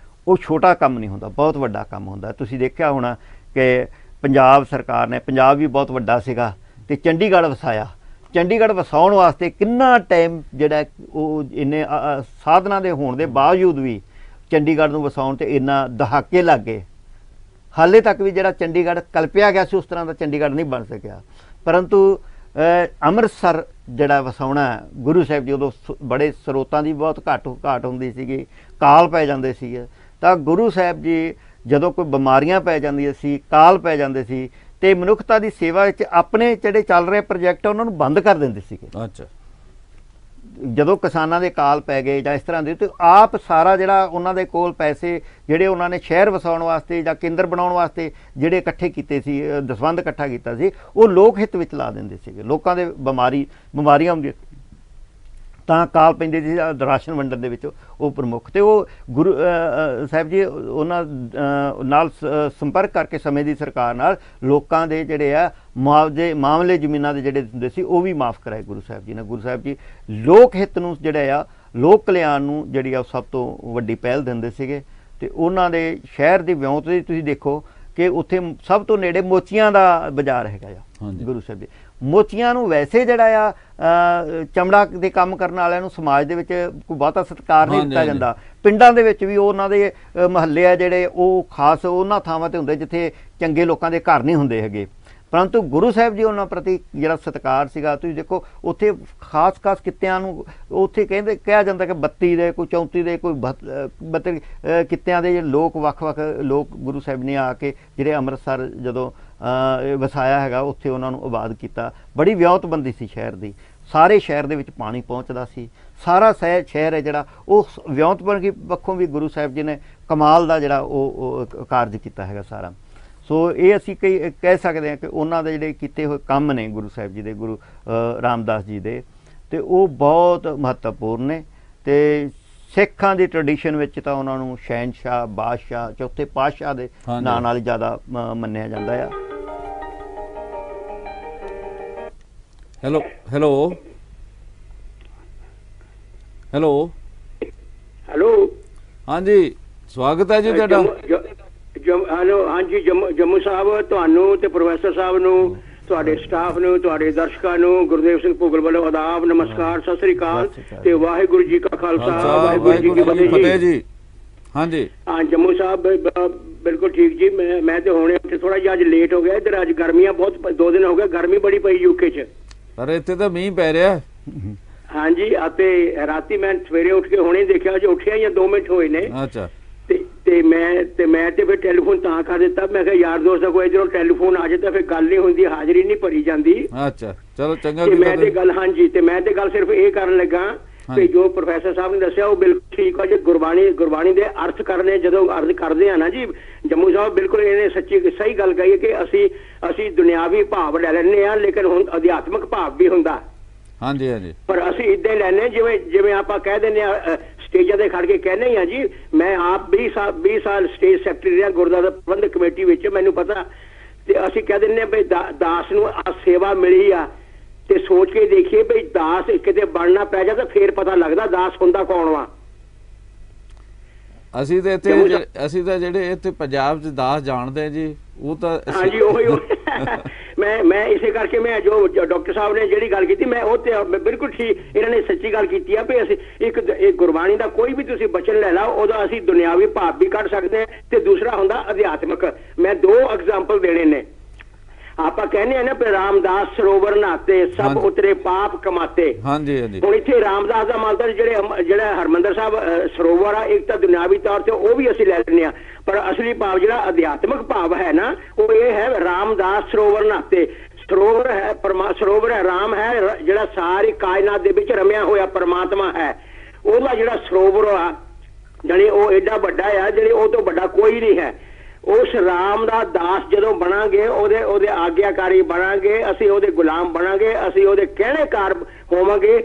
ਉਹ ਛੋਟਾ ਕੰਮ ਨਹੀਂ ਹੁੰਦਾ, ਬਹੁਤ ਵੱਡਾ ਕੰਮ ਹੁੰਦਾ। ਤੁਸੀਂ ਦੇਖਿਆ ਹੋਣਾ ਕਿ ਪੰਜਾਬ ਸਰਕਾਰ ਨੇ, ਪੰਜਾਬ ਵੀ ਬਹੁਤ ਵੱਡਾ ਸੀਗਾ, ਅਤੇ ਚੰਡੀਗੜ੍ਹ ਵਸਾਇਆ। ਚੰਡੀਗੜ੍ਹ ਵਸਾਉਣ ਵਾਸਤੇ ਕਿੰਨਾ ਟਾਈਮ ਜਿਹੜਾ ਉਹ ਇੰਨੇ ਸਾਧਨਾਂ ਦੇ ਹੋਣ ਦੇ ਬਾਵਜੂਦ ਵੀ ਚੰਡੀਗੜ੍ਹ ਨੂੰ ਵਸਾਉਣ 'ਤੇ ਇੰਨਾ ਦਹਾਕੇ ਲੱਗ ਗਏ। ਹਾਲੇ ਤੱਕ ਵੀ ਜਿਹੜਾ ਚੰਡੀਗੜ੍ਹ ਕਲਪਿਆ ਗਿਆ ਸੀ ਉਸ ਤਰ੍ਹਾਂ ਦਾ ਚੰਡੀਗੜ੍ਹ ਨਹੀਂ ਬਣ ਸਕਿਆ। ਪਰੰਤੂ ਅੰਮ੍ਰਿਤਸਰ ਜਿਹੜਾ ਵਸਾਉਣਾ, ਗੁਰੂ ਸਾਹਿਬ ਜੀ ਉਦੋਂ ਬੜੇ ਸਰੋਤਾਂ ਦੀ ਬਹੁਤ ਘਾਟ ਹੁੰਦੀ ਸੀਗੀ, ਕਾਲ ਪੈ ਜਾਂਦੇ ਸੀਗੇ, ਤਾਂ ਗੁਰੂ ਸਾਹਿਬ ਜੀ ਜਦੋਂ ਕੋਈ ਬਿਮਾਰੀਆਂ ਪੈ ਜਾਂਦੀਆਂ ਸੀ, ਕਾਲ ਪੈ ਜਾਂਦੇ ਸੀ, ਅਤੇ ਮਨੁੱਖਤਾ ਦੀ ਸੇਵਾ ਵਿੱਚ ਆਪਣੇ ਜਿਹੜੇ ਚੱਲ ਰਹੇ ਪ੍ਰੋਜੈਕਟ ਉਹਨਾਂ ਨੂੰ ਬੰਦ ਕਰ ਦਿੰਦੇ ਸੀਗੇ। ਅੱਛਾ, ਜਦੋਂ ਕਿਸਾਨਾਂ ਦੇ ਕਾਲ ਪੈ ਗਏ ਜਾਂ ਇਸ ਤਰ੍ਹਾਂ ਦੇ, ਤੇ ਆਪ ਸਾਰਾ ਜਿਹੜਾ ਉਹਨਾਂ ਦੇ ਕੋਲ ਪੈਸੇ ਜਿਹੜੇ ਉਹਨਾਂ ਨੇ ਸ਼ਹਿਰ ਵਸਾਉਣ ਵਾਸਤੇ ਜਾਂ ਕੇਂਦਰ ਬਣਾਉਣ ਵਾਸਤੇ ਜਿਹੜੇ ਇਕੱਠੇ ਕੀਤੇ ਸੀ, ਦਸਵੰਧ ਇਕੱਠਾ ਕੀਤਾ ਸੀ, ਉਹ ਲੋਕ ਹਿੱਤ ਵਿੱਚ ਲਾ ਦਿੰਦੇ ਸੀਗੇ। ਲੋਕਾਂ ਦੇ ਬਿਮਾਰੀਆਂ ਹੁੰਦੀਆਂ ਤਾਂ ਕਾਲ ਪੈਂਦੇ ਸੀ ਰਾਸ਼ਨ ਵੰਡਣ ਦੇ ਵਿੱਚ ਉਹ ਪ੍ਰਮੁੱਖ, ਅਤੇ ਉਹ ਗੁਰੂ ਸਾਹਿਬ ਜੀ ਉਹਨਾਂ ਨਾਲ ਸੰਪਰਕ ਕਰਕੇ ਸਮੇਂ ਦੀ ਸਰਕਾਰ ਨਾਲ ਲੋਕਾਂ ਦੇ ਜਿਹੜੇ ਆ ਮਾਮਲੇ ਜ਼ਮੀਨਾਂ ਦੇ ਜਿਹੜੇ ਹੁੰਦੇ ਸੀ ਉਹ ਵੀ ਮਾਫ ਕਰਾਏ ਗੁਰੂ ਸਾਹਿਬ ਜੀ ਨੇ। ਗੁਰੂ ਸਾਹਿਬ ਜੀ ਲੋਕ ਹਿੱਤ ਨੂੰ ਜਿਹੜਾ ਆ, ਲੋਕ ਕਲਿਆਣ ਨੂੰ ਜਿਹੜੀ ਆ ਸਭ ਤੋਂ ਵੱਡੀ ਪਹਿਲ ਦਿੰਦੇ ਸੀਗੇ। ਅਤੇ ਉਹਨਾਂ ਦੇ ਸ਼ਹਿਰ ਦੀ ਵਿਉਂਤ ਦੀ ਤੁਸੀਂ ਦੇਖੋ ਕਿ ਉੱਥੇ ਸਭ ਤੋਂ ਨੇੜੇ ਮੋਚੀਆਂ ਦਾ ਬਾਜ਼ਾਰ ਹੈਗਾ ਆ। ਗੁਰੂ ਸਾਹਿਬ ਜੀ ਮੋਚੀਆਂ ਨੂੰ ਵੈਸੇ ਜਿਹੜਾ ਆ ਚਮੜਾ ਦੇ ਕੰਮ ਕਰਨ ਵਾਲਿਆਂ ਨੂੰ ਸਮਾਜ ਦੇ ਵਿੱਚ ਕੋਈ ਬਹੁਤਾ ਸਤਿਕਾਰ ਨਹੀਂ ਦਿੱਤਾ ਜਾਂਦਾ। ਪਿੰਡਾਂ ਦੇ ਵਿੱਚ ਵੀ ਉਹਨਾਂ ਦੇ ਮਹੱਲੇ ਆ ਜਿਹੜੇ ਉਹ ਖਾਸ ਉਹਨਾਂ ਥਾਵਾਂ 'ਤੇ ਹੁੰਦੇ ਜਿੱਥੇ ਚੰਗੇ ਲੋਕਾਂ ਦੇ ਘਰ ਨਹੀਂ ਹੁੰਦੇ ਹੈਗੇ। ਪਰੰਤੂ ਗੁਰੂ ਸਾਹਿਬ ਜੀ ਉਹਨਾਂ ਪ੍ਰਤੀ ਜਿਹੜਾ ਸਤਿਕਾਰ ਸੀਗਾ, ਤੁਸੀਂ ਦੇਖੋ ਉੱਥੇ ਖਾਸ ਕਿੱਤਿਆਂ ਨੂੰ ਉੱਥੇ ਕਿਹਾ ਜਾਂਦਾ ਕਿ 32 ਦੇ, ਕੋਈ 34 ਦੇ, ਕੋਈ 32 ਕਿੱਤਿਆਂ ਦੇ ਲੋਕ, ਵੱਖ-ਵੱਖ ਲੋਕ ਗੁਰੂ ਸਾਹਿਬ ਨੇ ਆ ਕੇ ਜਿਹੜੇ ਅੰਮ੍ਰਿਤਸਰ ਜਦੋਂ ਵਸਾਇਆ ਹੈਗਾ ਉੱਥੇ ਉਹਨਾਂ ਨੂੰ ਆਬਾਦ ਕੀਤਾ। ਬੜੀ ਵਿਉਂਤਬੰਦੀ ਸੀ ਸ਼ਹਿਰ ਦੀ, ਸਾਰੇ ਸ਼ਹਿਰ ਦੇ ਵਿੱਚ ਪਾਣੀ ਪਹੁੰਚਦਾ ਸੀ, ਸਾਰਾ ਸ਼ਹਿਰ ਹੈ ਜਿਹੜਾ ਉਹ ਵਿਉਂਤਬੰਦੀ ਪੱਖੋਂ ਵੀ ਗੁਰੂ ਸਾਹਿਬ ਜੀ ਨੇ ਕਮਾਲ ਦਾ ਜਿਹੜਾ ਉਹ ਕਾਰਜ ਕੀਤਾ ਹੈਗਾ ਸਾਰਾ। ਸੋ ਇਹ ਅਸੀਂ ਕਹਿ ਸਕਦੇ ਹਾਂ ਕਿ ਉਹਨਾਂ ਦੇ ਜਿਹੜੇ ਕੀਤੇ ਹੋਏ ਕੰਮ ਨੇ ਗੁਰੂ ਸਾਹਿਬ ਜੀ ਦੇ, ਗੁਰੂ ਰਾਮਦਾਸ ਜੀ ਦੇ, ਅਤੇ ਉਹ ਬਹੁਤ ਮਹੱਤਵਪੂਰਨ ਨੇ। ਅਤੇ ਸਿੱਖਾਂ ਦੀ ਟ੍ਰੈਡੀਸ਼ਨ ਵਿੱਚ ਤਾਂ ਉਹਨਾਂ ਨੂੰ ਸ਼ਹਿਨਸ਼ਾਹ, ਬਾਦਸ਼ਾਹ, ਚੌਥੇ ਪਾਤਸ਼ਾਹ ਦੇ ਨਾਂ ਨਾਲ ਜ਼ਿਆਦਾ ਮੰਨਿਆ ਜਾਂਦਾ ਆ। ਹੈਲੋ ਹੈਲੋ ਹੈਲੋ ਹੈਲੋ ਹਾਂਜੀ, ਸਵਾਗਤ ਹੈ ਜੀ ਤੁਹਾਡਾ। ਹੈਲੋ, ਹਾਂਜੀ, ਜੰਮੂ ਸਾਹਿਬ ਤੁਹਾਨੂੰ ਤੇ ਪ੍ਰੋਫੈਸਰ ਸਾਹਿਬ ਨੂੰ, ਤੁਹਾਡੇ ਸਟਾਫ ਨੂੰ, ਤੁਹਾਡੇ ਦਰਸ਼ਕਾਂ ਨੂੰ ਗੁਰਦੇਵ ਸਿੰਘ ਭੁੱਗਲ ਵੱਲੋਂ ਆਦਾਬ, ਨਮਸਕਾਰ, ਸਤਿ ਸ੍ਰੀ ਅਕਾਲ ਤੇ ਵਾਹਿਗੁਰੂ ਜੀ ਕਾ ਖਾਲਸਾ, ਵਾਹਿਗੁਰੂ ਜੀ ਕੀ ਫਤਿਹ ਜੀ। ਹਾਂਜੀ ਹਾਂ ਜੰਮੂ ਸਾਹਿਬ, ਬਿਲਕੁਲ ਠੀਕ ਜੀ। ਮੈਂ ਤੇ ਹੁਣੇ ਉੱਥੇ ਥੋੜਾ ਜਿਹਾ ਅੱਜ ਲੇਟ ਹੋ ਗਿਆ। ਇੱਧਰ ਅੱਜ ਗਰਮੀਆਂ ਬਹੁਤ, 2 ਦਿਨ ਹੋ ਗਏ ਗਰਮੀ ਬੜੀ ਪਈ ਯੂਕੇ 'ਚ। ਪਰ ਇੱਥੇ ਤਾਂ ਮੀਂਹ ਪੈ ਰਿਹਾ। ਹਾਂਜੀ, ਅਤੇ ਰਾਤੀ ਮੈਂ ਸਵੇਰੇ ਉੱਠ ਕੇ ਹੁਣੇ ਦੇਖਿਆ, ਜੇ ਉੱਠਿਆ ਜਾਂ 2 ਮਿੰਟ ਹੋਏ ਨੇ। ਅੱਛਾ, ਤੇ ਮੈਂ ਫਿਰ ਟੈਲੀਫੋਨ ਤਾਂ ਕਰ ਦਿੱਤਾ, ਮੈਂ ਕਿਹਾ ਯਾਰ ਦੋਸਤ ਦਾ ਕੋਈ ਇੱਧਰੋਂ ਟੈਲੀਫੋਨ ਆ ਜਾਂਦਾ ਫਿਰ ਗੱਲ ਨਹੀਂ ਹੁੰਦੀ, ਹਾਜ਼ਰੀ ਨਹੀਂ ਭਰੀ ਜਾਂਦੀ। ਅੱਛਾ, ਚਲੋ ਚੰਗਾ। ਮੈਂ ਤੇ ਗੱਲ, ਹਾਂਜੀ, ਤੇ ਮੈਂ ਤੇ ਗੱਲ ਸਿਰਫ ਇਹ ਕਰਨ ਲੱਗਾ ਤੇ ਜੋ ਪ੍ਰੋਫੈਸਰ ਸਾਹਿਬ ਨੇ ਦੱਸਿਆ ਉਹ ਬਿਲਕੁਲ ਠੀਕ ਹੈ ਜੀ। ਗੁਰਬਾਣੀ ਦੇ ਅਰਥ ਕਰਨੇ ਜਦੋਂ ਅਰਥ ਕਰਦੇ ਆ ਨਾ ਜੀ ਜੰਮੂ ਸਾਹਿਬ, ਬਿਲਕੁਲ ਇਹਨੇ ਸਹੀ ਗੱਲ ਕਹੀ ਹੈ ਕਿ ਅਸੀਂ ਦੁਨਿਆਵੀ ਭਾਵ ਲੈ ਲੈਂਦੇ ਆ, ਲੇਕਿਨ ਹੁਣ ਅਧਿਆਤਮਿਕ ਭਾਵ ਵੀ ਹੁੰਦਾ। ਹਾਂਜੀ ਹਾਂਜੀ। ਪਰ ਅਸੀਂ ਇਦਾਂ ਹੀ ਲੈਨੇ ਜਿਵੇਂ ਆਪਾਂ ਕਹਿ ਦਿੰਦੇ ਆ ਸਟੇਜਾਂ ਤੇ ਖੜ ਕੇ ਕਹਿੰਦੇ ਹੀ ਆ ਜੀ। ਮੈਂ ਆਪ 20 ਸਾਲ ਸਟੇਜ ਸੈਕਟਰੀ ਰਿਹਾ ਗੁਰਦੁਆਰਾ ਪ੍ਰਬੰਧਕ ਕਮੇਟੀ ਵਿੱਚ, ਮੈਨੂੰ ਪਤਾ। ਤੇ ਅਸੀਂ ਕਹਿ ਦਿੰਦੇ ਆ ਬਈ ਦਾਸ ਨੂੰ ਆ ਸੇਵਾ ਮਿਲੀ ਆ, ਤੇ ਸੋਚ ਕੇ ਦੇਖੀਏ ਬਈ ਦਾਸ ਕਿਤੇ ਬਣਨਾ ਪੈ ਜਾ ਤਾਂ ਫੇਰ ਪਤਾ ਲੱਗਦਾ ਦਾਸ ਹੁੰਦਾ ਕੌਣ ਵਾ। ਅਸੀਂ ਤਾਂ ਜਿਹੜੇ ਇੱਥੇ ਪੰਜਾਬ 'ਚ ਦਾਸ ਜਾਣਦੇ ਆ ਜੀ, ਉਹ ਤਾਂ ਹਾਂਜੀ ਉਹੀ ਮੈਂ ਇਸੇ ਕਰਕੇ ਮੈਂ ਜੋ ਡਾਕਟਰ ਸਾਹਿਬ ਨੇ ਜਿਹੜੀ ਗੱਲ ਕੀਤੀ ਮੈਂ ਉਹ ਤੇ ਬਿਲਕੁਲ ਠੀਕ, ਇਹਨਾਂ ਨੇ ਸੱਚੀ ਗੱਲ ਕੀਤੀ ਆ ਵੀ ਅਸੀਂ ਇੱਕ ਗੁਰਬਾਣੀ ਦਾ ਕੋਈ ਵੀ ਤੁਸੀਂ ਬਚਨ ਲੈ ਲਾਓ ਉਹਦਾ ਅਸੀਂ ਦੁਨਿਆਵੀ ਭਾਵ ਵੀ ਕੱਢ ਸਕਦੇ ਹਾਂ ਤੇ ਦੂਸਰਾ ਹੁੰਦਾ ਅਧਿਆਤਮਿਕ। ਮੈਂ 2 ਐਗਜ਼ਾਮਪਲ ਦੇਣੇ ਨੇ। ਆਪਾਂ ਕਹਿੰਦੇ ਆ ਨਾ ਵੀ ਰਾਮਦਾਸ ਸਰੋਵਰ ਨਹਾਤੇ ਸਭ ਉਤਰੇ ਪਾਪ ਕਮਾਤੇ। ਹਾਂਜੀ ਹਾਂਜੀ। ਹੁਣ ਇੱਥੇ ਰਾਮਦਾਸ ਦਾ ਮਤਲਬ ਜਿਹੜਾ ਹਰਮੰਦਰ ਸਾਹਿਬ ਸਰੋਵਰ ਆ, ਇੱਕ ਤਾਂ ਦੁਨਿਆਵੀ ਤੌਰ ਤੇ ਉਹ ਵੀ ਅਸੀਂ ਲੈ ਲੈਂਦੇ ਆ, ਪਰ ਅਸਲੀ ਭਾਵ ਜਿਹੜਾ ਅਧਿਆਤਮਿਕ ਭਾਵ ਹੈ ਨਾ ਉਹ ਇਹ ਹੈ ਰਾਮਦਾਸ ਸਰੋਵਰ ਨਹਾਤੇ। ਸਰੋਵਰ ਹੈ ਰਾਮ ਹੈ ਜਿਹੜਾ ਸਾਰੀ ਕਾਇਨਾਤ ਦੇ ਵਿੱਚ ਰਮਿਆ ਹੋਇਆ ਪਰਮਾਤਮਾ ਹੈ। ਉਹਦਾ ਜਿਹੜਾ ਸਰੋਵਰ ਆ ਜਾਣੀ ਉਹ ਏਡਾ ਵੱਡਾ ਆ ਜਿਹੜੀ ਉਹ ਤੋਂ ਵੱਡਾ ਕੋਈ ਨਹੀਂ ਹੈ। ਉਸ ਰਾਮ ਦਾ ਦਾਸ ਜਦੋਂ ਬਣਾਂਗੇ, ਉਹਦੇ ਆਗਿਆਕਾਰੀ ਬਣਾਂਗੇ, ਅਸੀਂ ਉਹਦੇ ਗੁਲਾਮ ਬਣਾਂਗੇ, ਅਸੀਂ ਉਹਦੇ ਕਹਿਣੇਕਾਰ ਹੋਵਾਂਗੇ,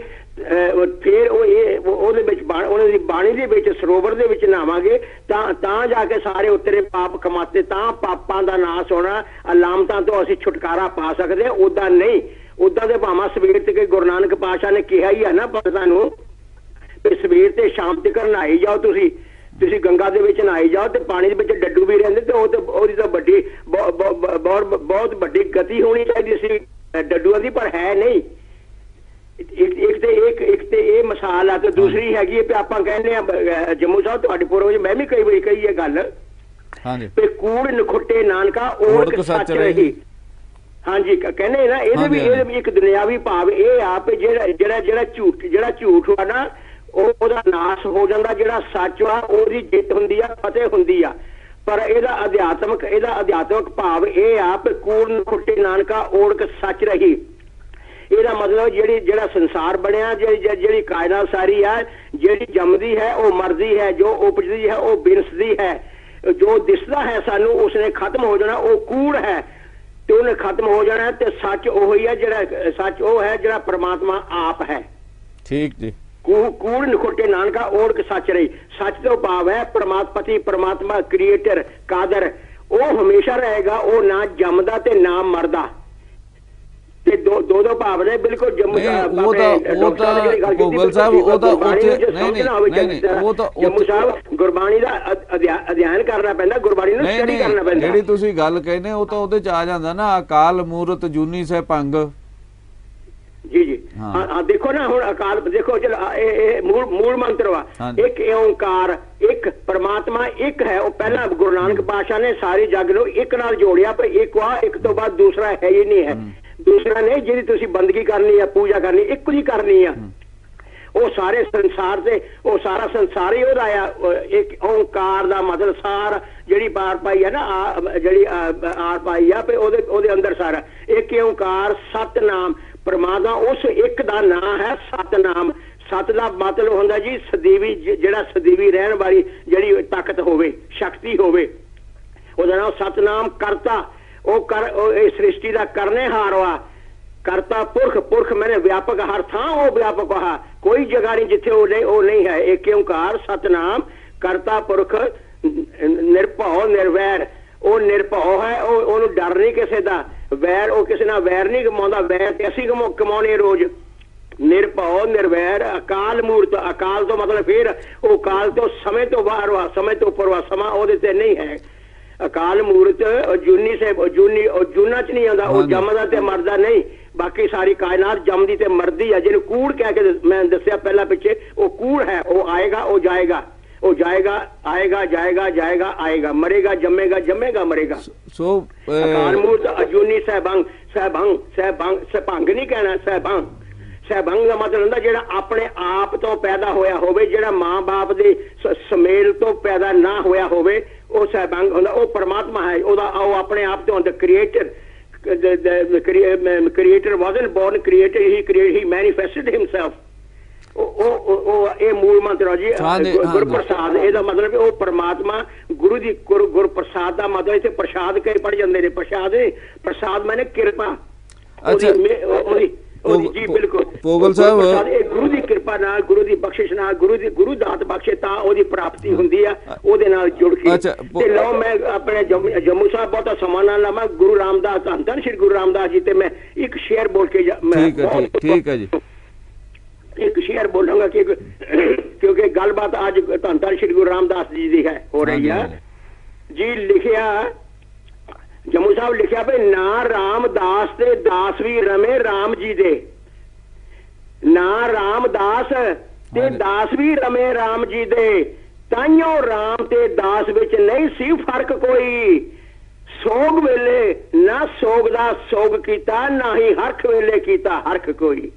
ਫਿਰ ਉਹਦੇ ਵਿੱਚ ਉਹਨਾਂ ਦੀ ਬਾਣੀ ਦੇ ਵਿੱਚ ਸਰੋਵਰ ਦੇ ਵਿੱਚ ਨਹਾਵਾਂਗੇ ਤਾਂ ਜਾ ਕੇ ਸਾਰੇ ਉਤਰੇ ਪਾਪ ਕਮਾਤੇ, ਤਾਂ ਪਾਪਾਂ ਦਾ ਨਾਸ ਹੋਣਾ, ਅਲਾਮਤਾਂ ਤੋਂ ਅਸੀਂ ਛੁਟਕਾਰਾ ਪਾ ਸਕਦੇ ਹਾਂ। ਉਦਾਂ ਨਹੀਂ, ਉਦਾਂ ਦੇ ਭਾਵਾਂ ਸਵੇਰ ਤੇ ਗੁਰੂ ਨਾਨਕ ਪਾਤਸ਼ਾਹ ਨੇ ਕਿਹਾ ਹੀ ਆ ਨਾ ਭਗਤਾਂ ਨੂੰ ਵੀ ਸਵੇਰ ਤੇ ਸ਼ਾਮ ਤੱਕ ਨਹਾਈ ਜਾਓ, ਤੁਸੀਂ ਗੰਗਾ ਦੇ ਵਿੱਚ ਨਹਾਈ ਜਾਓ ਤੇ ਪਾਣੀ ਦੇ ਵਿੱਚ ਡੱਡੂ ਵੀ ਰਹਿੰਦੇ ਤੇ ਉਹਦੀ ਤਾਂ ਵੱਡੀ ਬਹੁਤ ਵੱਡੀ ਗਤੀ ਹੋਣੀ ਚਾਹੀਦੀ ਸੀ ਡੱਡੂਆਂ ਦੀ, ਪਰ ਹੈ ਨਹੀਂ। ਇੱਕ ਤੇ ਇਹ ਮਿਸਾਲ ਆ ਤੇ ਦੂਸਰੀ ਹੈਗੀ ਹੈ ਵੀ ਆਪਾਂ ਕਹਿੰਦੇ ਆ ਜੰਮੂ ਸਾਹਿਬ ਤੁਹਾਡੇ ਪੂਰਵਜ ਮੈਂ ਵੀ ਕਈ ਵਾਰੀ ਕਹੀ ਇਹ ਗੱਲ ਵੀ ਕੂੜ ਨਖੁੱਟੇ ਨਾਨਕਾ ਓੜਕ ਸੱਚ ਰਹੀ। ਹਾਂਜੀ ਕਹਿੰਦੇ ਨਾ ਇਹਦੇ ਵੀ ਇੱਕ ਦੁਨਿਆਵੀ ਭਾਵ ਇਹ ਆ ਵੀ ਜਿਹੜਾ ਝੂਠ ਵਾ ਨਾ ਉਹਦਾ ਨਾਸ ਹੋ ਜਾਂਦਾ, ਜਿਹੜਾ ਸੱਚ ਵਾ ਉਹਦੀ ਜਿੱਤ ਹੁੰਦੀ ਆ, ਫਤਿਹ ਹੁੰਦੀ ਆ। ਪਰ ਇਹਦਾ ਅਧਿਆਤਮਿਕ ਭਾਵ ਇਹ ਆ ਵੀ ਕੂੜ ਨਖੁੱਟੇ ਨਾਨਕਾ ਓੜਕ ਸੱਚ ਰਹੀ। ਇਹਦਾ ਮਤਲਬ ਜਿਹੜਾ ਸੰਸਾਰ ਬਣਿਆ, ਜਿਹੜੀ ਕਾਇਨਾਤ ਸਾਰੀ ਆ, ਜਿਹੜੀ ਜੰਮਦੀ ਹੈ ਉਹ ਮਰਦੀ ਹੈ, ਜੋ ਉਪਜਦੀ ਹੈ ਉਹ ਬਿਨਸਦੀ ਹੈ, ਜੋ ਦਿਸਦਾ ਹੈ ਸਾਨੂੰ ਉਸਨੇ ਖਤਮ ਹੋ ਜਾਣਾ, ਉਹ ਕੂੜ ਹੈ ਤੇ ਉਹਨੇ ਖਤਮ ਹੋ ਜਾਣਾ। ਤੇ ਸੱਚ ਉਹ ਹੀ ਹੈ ਜਿਹੜਾ ਪ੍ਰਮਾਤਮਾ ਆਪ ਹੈ। ਠੀਕ ਜੀ। ਕੂੜ ਨਖੁੱਟੇ ਨਾਨਕਾ ਓੜਕ ਸੱਚ ਰਹੀ। ਸੱਚ ਤੋਂ ਭਾਵ ਹੈ ਪਰਮਾਤਮਾ ਕ੍ਰੀਏਟਰ ਕਾਦਰ, ਉਹ ਹਮੇਸ਼ਾ ਰਹੇਗਾ, ਉਹ ਨਾ ਜੰਮਦਾ ਤੇ ਨਾ ਮਰਦਾ। ਤੇ ਦੋ ਭਾਵ ਨੇ ਬਿਲਕੁਲ ਜੰਮੂ ਸਾਹਿਬ ਗੁਰਬਾਣੀ ਦਾ ਅਧਿਐਨ ਕਰਨਾ ਪੈਂਦਾ, ਗੁਰਬਾਣੀ ਨੂੰ ਸਟੱਡੀ ਕਰਨਾ ਪੈਂਦਾ। ਜਿਹੜੀ ਤੁਸੀਂ ਗੱਲ ਕਹਿੰਦੇ ਉਹ ਤਾਂ ਉਹਦੇ ਚ ਆ ਜਾਂਦਾ ਨਾ ਅਕਾਲ ਮੂਰਤ ਜੂਨੀ ਸਹਿ ਭੰਗ। ਜੀ ਦੇਖੋ ਨਾ ਹੁਣ ਅਕਾਲ ਦੇਖੋ ਇਹ ਮੂਲ ਮੰਤਰ ਵਾ ਇੱਕ ਓਂਕਾਰ, ਇੱਕ ਪਰਮਾਤਮਾ ਇੱਕ ਹੈ। ਉਹ ਪਹਿਲਾਂ ਗੁਰੂ ਨਾਨਕ ਪਾਤਸ਼ਾਹ ਨੇ ਸਾਰੇ ਜੱਗ ਨੂੰ ਇੱਕ ਨਾਲ ਜੋੜਿਆ, ਪਰ ਇੱਕ ਤੋਂ ਬਾਅਦ ਦੂਸਰਾ ਹੈ ਹੀ ਨਹੀਂ ਹੈ। ਦੂਸਰਾ ਨਹੀਂ, ਜਿਹੜੀ ਤੁਸੀਂ ਬੰਦਗੀ ਕਰਨੀ ਆ, ਪੂਜਾ ਕਰਨੀ, ਇੱਕ ਹੀ ਕਰਨੀ ਆ। ਉਹ ਸਾਰੇ ਸੰਸਾਰ ਤੇ ਉਹ ਸਾਰਾ ਸੰਸਾਰ ਹੀ ਉਹਦਾ ਆ। ਇੱਕ ਓਂਕਾਰ ਦਾ ਮਤਲਬ ਸਾਰ ਜਿਹੜੀ ਪਾਰ ਪਾਈ ਹੈ ਨਾ, ਜਿਹੜੀ ਆਰ ਪਾਈ ਆ ਉਹਦੇ ਅੰਦਰ ਸਾਰਾ ਇੱਕ ਓਂਕਾਰ ਸਤਨਾਮ। ਪਰਮਾਤਮਾ ਉਸ ਇੱਕ ਦਾ ਨਾਂ ਹੈ ਸਤਨਾਮ। ਸਤ ਦਾ ਮਤਲਬ ਹੁੰਦਾ ਜੀ ਸਦੀਵੀ, ਜਿਹੜਾ ਸਦੀਵੀ ਰਹਿਣ ਵਾਲੀ ਜਿਹੜੀ ਤਾਕਤ ਹੋਵੇ, ਸ਼ਕਤੀ ਹੋਵੇ, ਉਹਦਾ ਨਾਮ ਸਤਨਾਮ। ਕਰਤਾ ਉਹ ਇਹ ਸ੍ਰਿਸ਼ਟੀ ਦਾ ਕਰਨੇ ਹਾਰ ਵਾ। ਕਰਤਾ ਪੁਰਖ ਮੈਨੇ ਵਿਆਪਕ ਹਰ ਥਾਂ ਉਹ ਵਿਆਪਕ ਆ, ਕੋਈ ਜਗ੍ਹਾ ਨਹੀਂ ਜਿੱਥੇ ਉਹ ਨਹੀਂ ਹੈ। ਇੱਕ ਓਂਕਾਰ ਸਤਨਾਮ ਕਰਤਾ ਪੁਰਖ ਨਿਰਭਉ ਨਿਰਵੈਰ। ਉਹ ਨਿਰਭਉ ਹੈ, ਉਹਨੂੰ ਡਰ ਨਹੀਂ ਕਿਸੇ ਦਾ, ਵੈਰ ਉਹ ਕਿਸੇ ਨਾਲ ਵੈਰ ਨਹੀਂ ਕਮਾਉਂਦਾ, ਵੈਰ ਤੇ ਅਸੀਂ ਕਮਾਉਣੇ ਰੋਜ਼। ਨਿਰਭਉ ਨਿਰਵੈਰ ਅਕਾਲ ਮੂਰਤ। ਅਕਾਲ ਤੋਂ ਮਤਲਬ ਫਿਰ ਉਹ ਕਾਲ ਤੋਂ ਸਮੇਂ ਤੋਂ ਬਾਹਰ ਵਾ, ਸਮੇਂ ਤੋਂ ਉੱਪਰ ਵਾ, ਸਮਾਂ ਉਹਦੇ ਤੇ ਨਹੀਂ ਹੈ। ਅਕਾਲ ਮੂਰਤ ਜੂਨੀ ਜੂਨਾ ਚ ਨਹੀਂ ਆਉਂਦਾ, ਉਹ ਜੰਮਦਾ ਤੇ ਮਰਦਾ ਨਹੀਂ। ਬਾਕੀ ਸਾਰੀ ਕਾਇਨਾਤ ਜੰਮਦੀ ਤੇ ਮਰਦੀ ਆ। ਜਿਹਨੂੰ ਕੂੜ ਕਹਿ ਕੇ ਮੈਂ ਦੱਸਿਆ ਪਹਿਲਾਂ ਪਿੱਛੇ, ਉਹ ਕੂੜ ਹੈ। ਉਹ ਆਏਗਾ, ਉਹ ਜਾਏਗਾ, ਉਹ ਜਾਏਗਾ, ਆਏਗਾ, ਜਾਏਗਾ, ਆਏਗਾ, ਮਰੇਗਾ, ਜੰਮੇਗਾ, ਮਰੇਗਾ। ਸੋ ਅਕਾਲ ਮੂਰਤ ਅਜੂਨੀ ਸਹਿਭੰਗ ਨਹੀਂ ਕਹਿਣਾ, ਸਹਿਭੰਗ ਦਾ ਮਤਲਬ ਹੁੰਦਾ ਜਿਹੜਾ ਆਪਣੇ ਆਪ ਤੋਂ ਪੈਦਾ ਹੋਇਆ ਹੋਵੇ, ਜਿਹੜਾ ਮਾਂ-ਬਾਪ ਦੇ ਸਮੇਲ ਤੋਂ ਪੈਦਾ ਨਾ ਹੋਇਆ ਹੋਵੇ, ਉਹ ਸਹਿਭੰਗ ਹੁੰਦਾ। ਉਹ ਪਰਮਾਤਮਾ ਹੈ, ਉਹ ਆਪਣੇ ਆਪ ਤੋਂ ਹੁੰਦਾ। Creator wasn't born creator, he manifested himself. ਉਹ ਇਹ ਮੂਲ ਮੰਤਰ ਜੀ ਗੁਰ ਪ੍ਰਸਾਦ। ਇਹਦਾ ਮਤਲਬ ਉਹ ਪਰਮਾਤਮਾ ਗੁਰੂ ਦੀ ਗੁਰ ਪ੍ਰਸਾਦ ਦਾ ਮਤਲਬ ਇੱਥੇ ਪ੍ਰਸ਼ਾਦ ਕਈ ਪੜ ਜਾਂਦੇ ਨੇ। ਪ੍ਰਸਾਦ ਮੈਨੇ ਕਿਰਪਾ ਜੀ ਬਿਲਕੁਲ ਪੋਗਲ ਸਾਹਿਬ ਇਹ ਗੁਰੂ ਦੀ ਕਿਰਪਾ ਨਾਲ, ਗੁਰੂ ਦੀ ਬਖਸ਼ਿਸ਼ ਨਾਲ, ਗੁਰੂ ਦਾਤ ਬਖਸ਼ੇ ਤਾਂ ਉਹਦੀ ਪ੍ਰਾਪਤੀ ਹੁੰਦੀ ਆ ਉਹਦੇ ਨਾਲ ਜੁੜ ਕੇ। ਤੇ ਲਓ ਮੈਂ ਆਪਣੇ ਜੰਮੂ ਸਾਹਿਬ ਬਹੁਤਾ ਸਮਾਂ ਨਾ ਲਵਾਂ। ਗੁਰੂ ਰਾਮਦਾਸ ਧੰਨ ਸ਼੍ਰੀ ਗੁਰੂ ਰਾਮਦਾਸ ਜੀ ਤੇ ਮੈਂ ਇੱਕ ਸ਼ੇਰ ਬੋਲ ਕੇ ਠੀਕ ਹੈ ਜੀ ਇੱਕ ਸ਼ੇਰ ਬੋਲਾਂਗਾ ਕਿਉਂਕਿ ਗੱਲਬਾਤ ਅੱਜ ਧੰਨ ਸ਼੍ਰੀ ਗੁਰੂ ਰਾਮਦਾਸ ਜੀ ਦੀ ਹੈ ਹੋ ਰਹੀ ਹੈ ਜੀ। ਲਿਖਿਆ ਜੰਮੂ ਸਾਹਿਬ ਲਿਖਿਆ ਵੀ ਨਾ ਰਾਮਦਾਸ ਤੇ ਦਾਸ ਵੀ ਰਮੇ ਰਾਮ ਜੀ ਦੇ, ਨਾ ਰਾਮਦਾਸ ਤੇ ਦਾਸ ਵੀ ਰਮੇ ਰਾਮ ਜੀ ਦੇ, ਤਾਈਓ ਰਾਮ ਤੇ ਦਾਸ ਵਿੱਚ ਨਹੀਂ ਸੀ ਫਰਕ ਕੋਈ, ਸੋਗ ਵੇਲੇ ਨਾ ਸੋਗ ਦਾ ਸੋਗ ਕੀਤਾ, ਨਾ ਹੀ ਹਰਖ ਵੇਲੇ ਕੀਤਾ ਹਰਖ ਕੋਈ।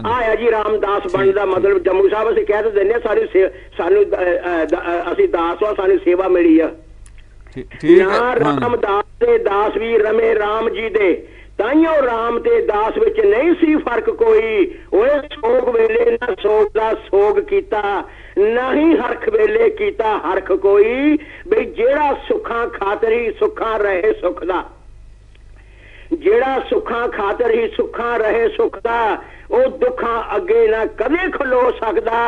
ਆਇਆ ਜੀ ਰਾਮਦਾਸ ਬਣਨ ਦਾ ਮਤਲਬ। ਜੰਮੂ ਸਾਹਿਬ ਅਸੀਂ ਕਹਿ ਦਿੰਦੇ ਸਾਨੂੰ ਅਸੀਂ ਦਾਸ ਆ, ਸਾਨੂੰ ਸੇਵਾ ਮਿਲੀ ਆ। ਨਾ ਰਾਮਦਾਸ ਤੇ ਦਾਸ ਵੀ ਰਮੇ ਰਾਮ ਜੀ ਦੇ, ਤਾਈਓ ਰਾਮ ਤੇ ਦਾਸ ਵਿੱਚ ਨਹੀਂ ਸੀ ਫਰਕ ਕੋਈ, ਓਏ ਸੋਗ ਵੇਲੇ ਨਾ ਸੋਗ ਦਾ ਸੋਗ ਕੀਤਾ, ਨਾ ਹੀ ਹਰਖ ਵੇਲੇ ਕੀਤਾ ਹਰਖ ਕੋਈ। ਬਈ ਜਿਹੜਾ ਸੁੱਖਾਂ ਖਾਤਰ ਹੀ ਸੁੱਖਾਂ ਰਹੇ ਸੁੱਖ ਦਾ, ਜਿਹੜਾ ਸੁੱਖਾਂ ਖਾਤਰ ਹੀ ਸੁੱਖਾਂ ਰਹੇ ਸੁੱਖ ਦਾ, ਉਹ ਦੁੱਖਾਂ ਅੱਗੇ ਨਾ ਕਦੇ ਖਲੋ ਸਕਦਾ।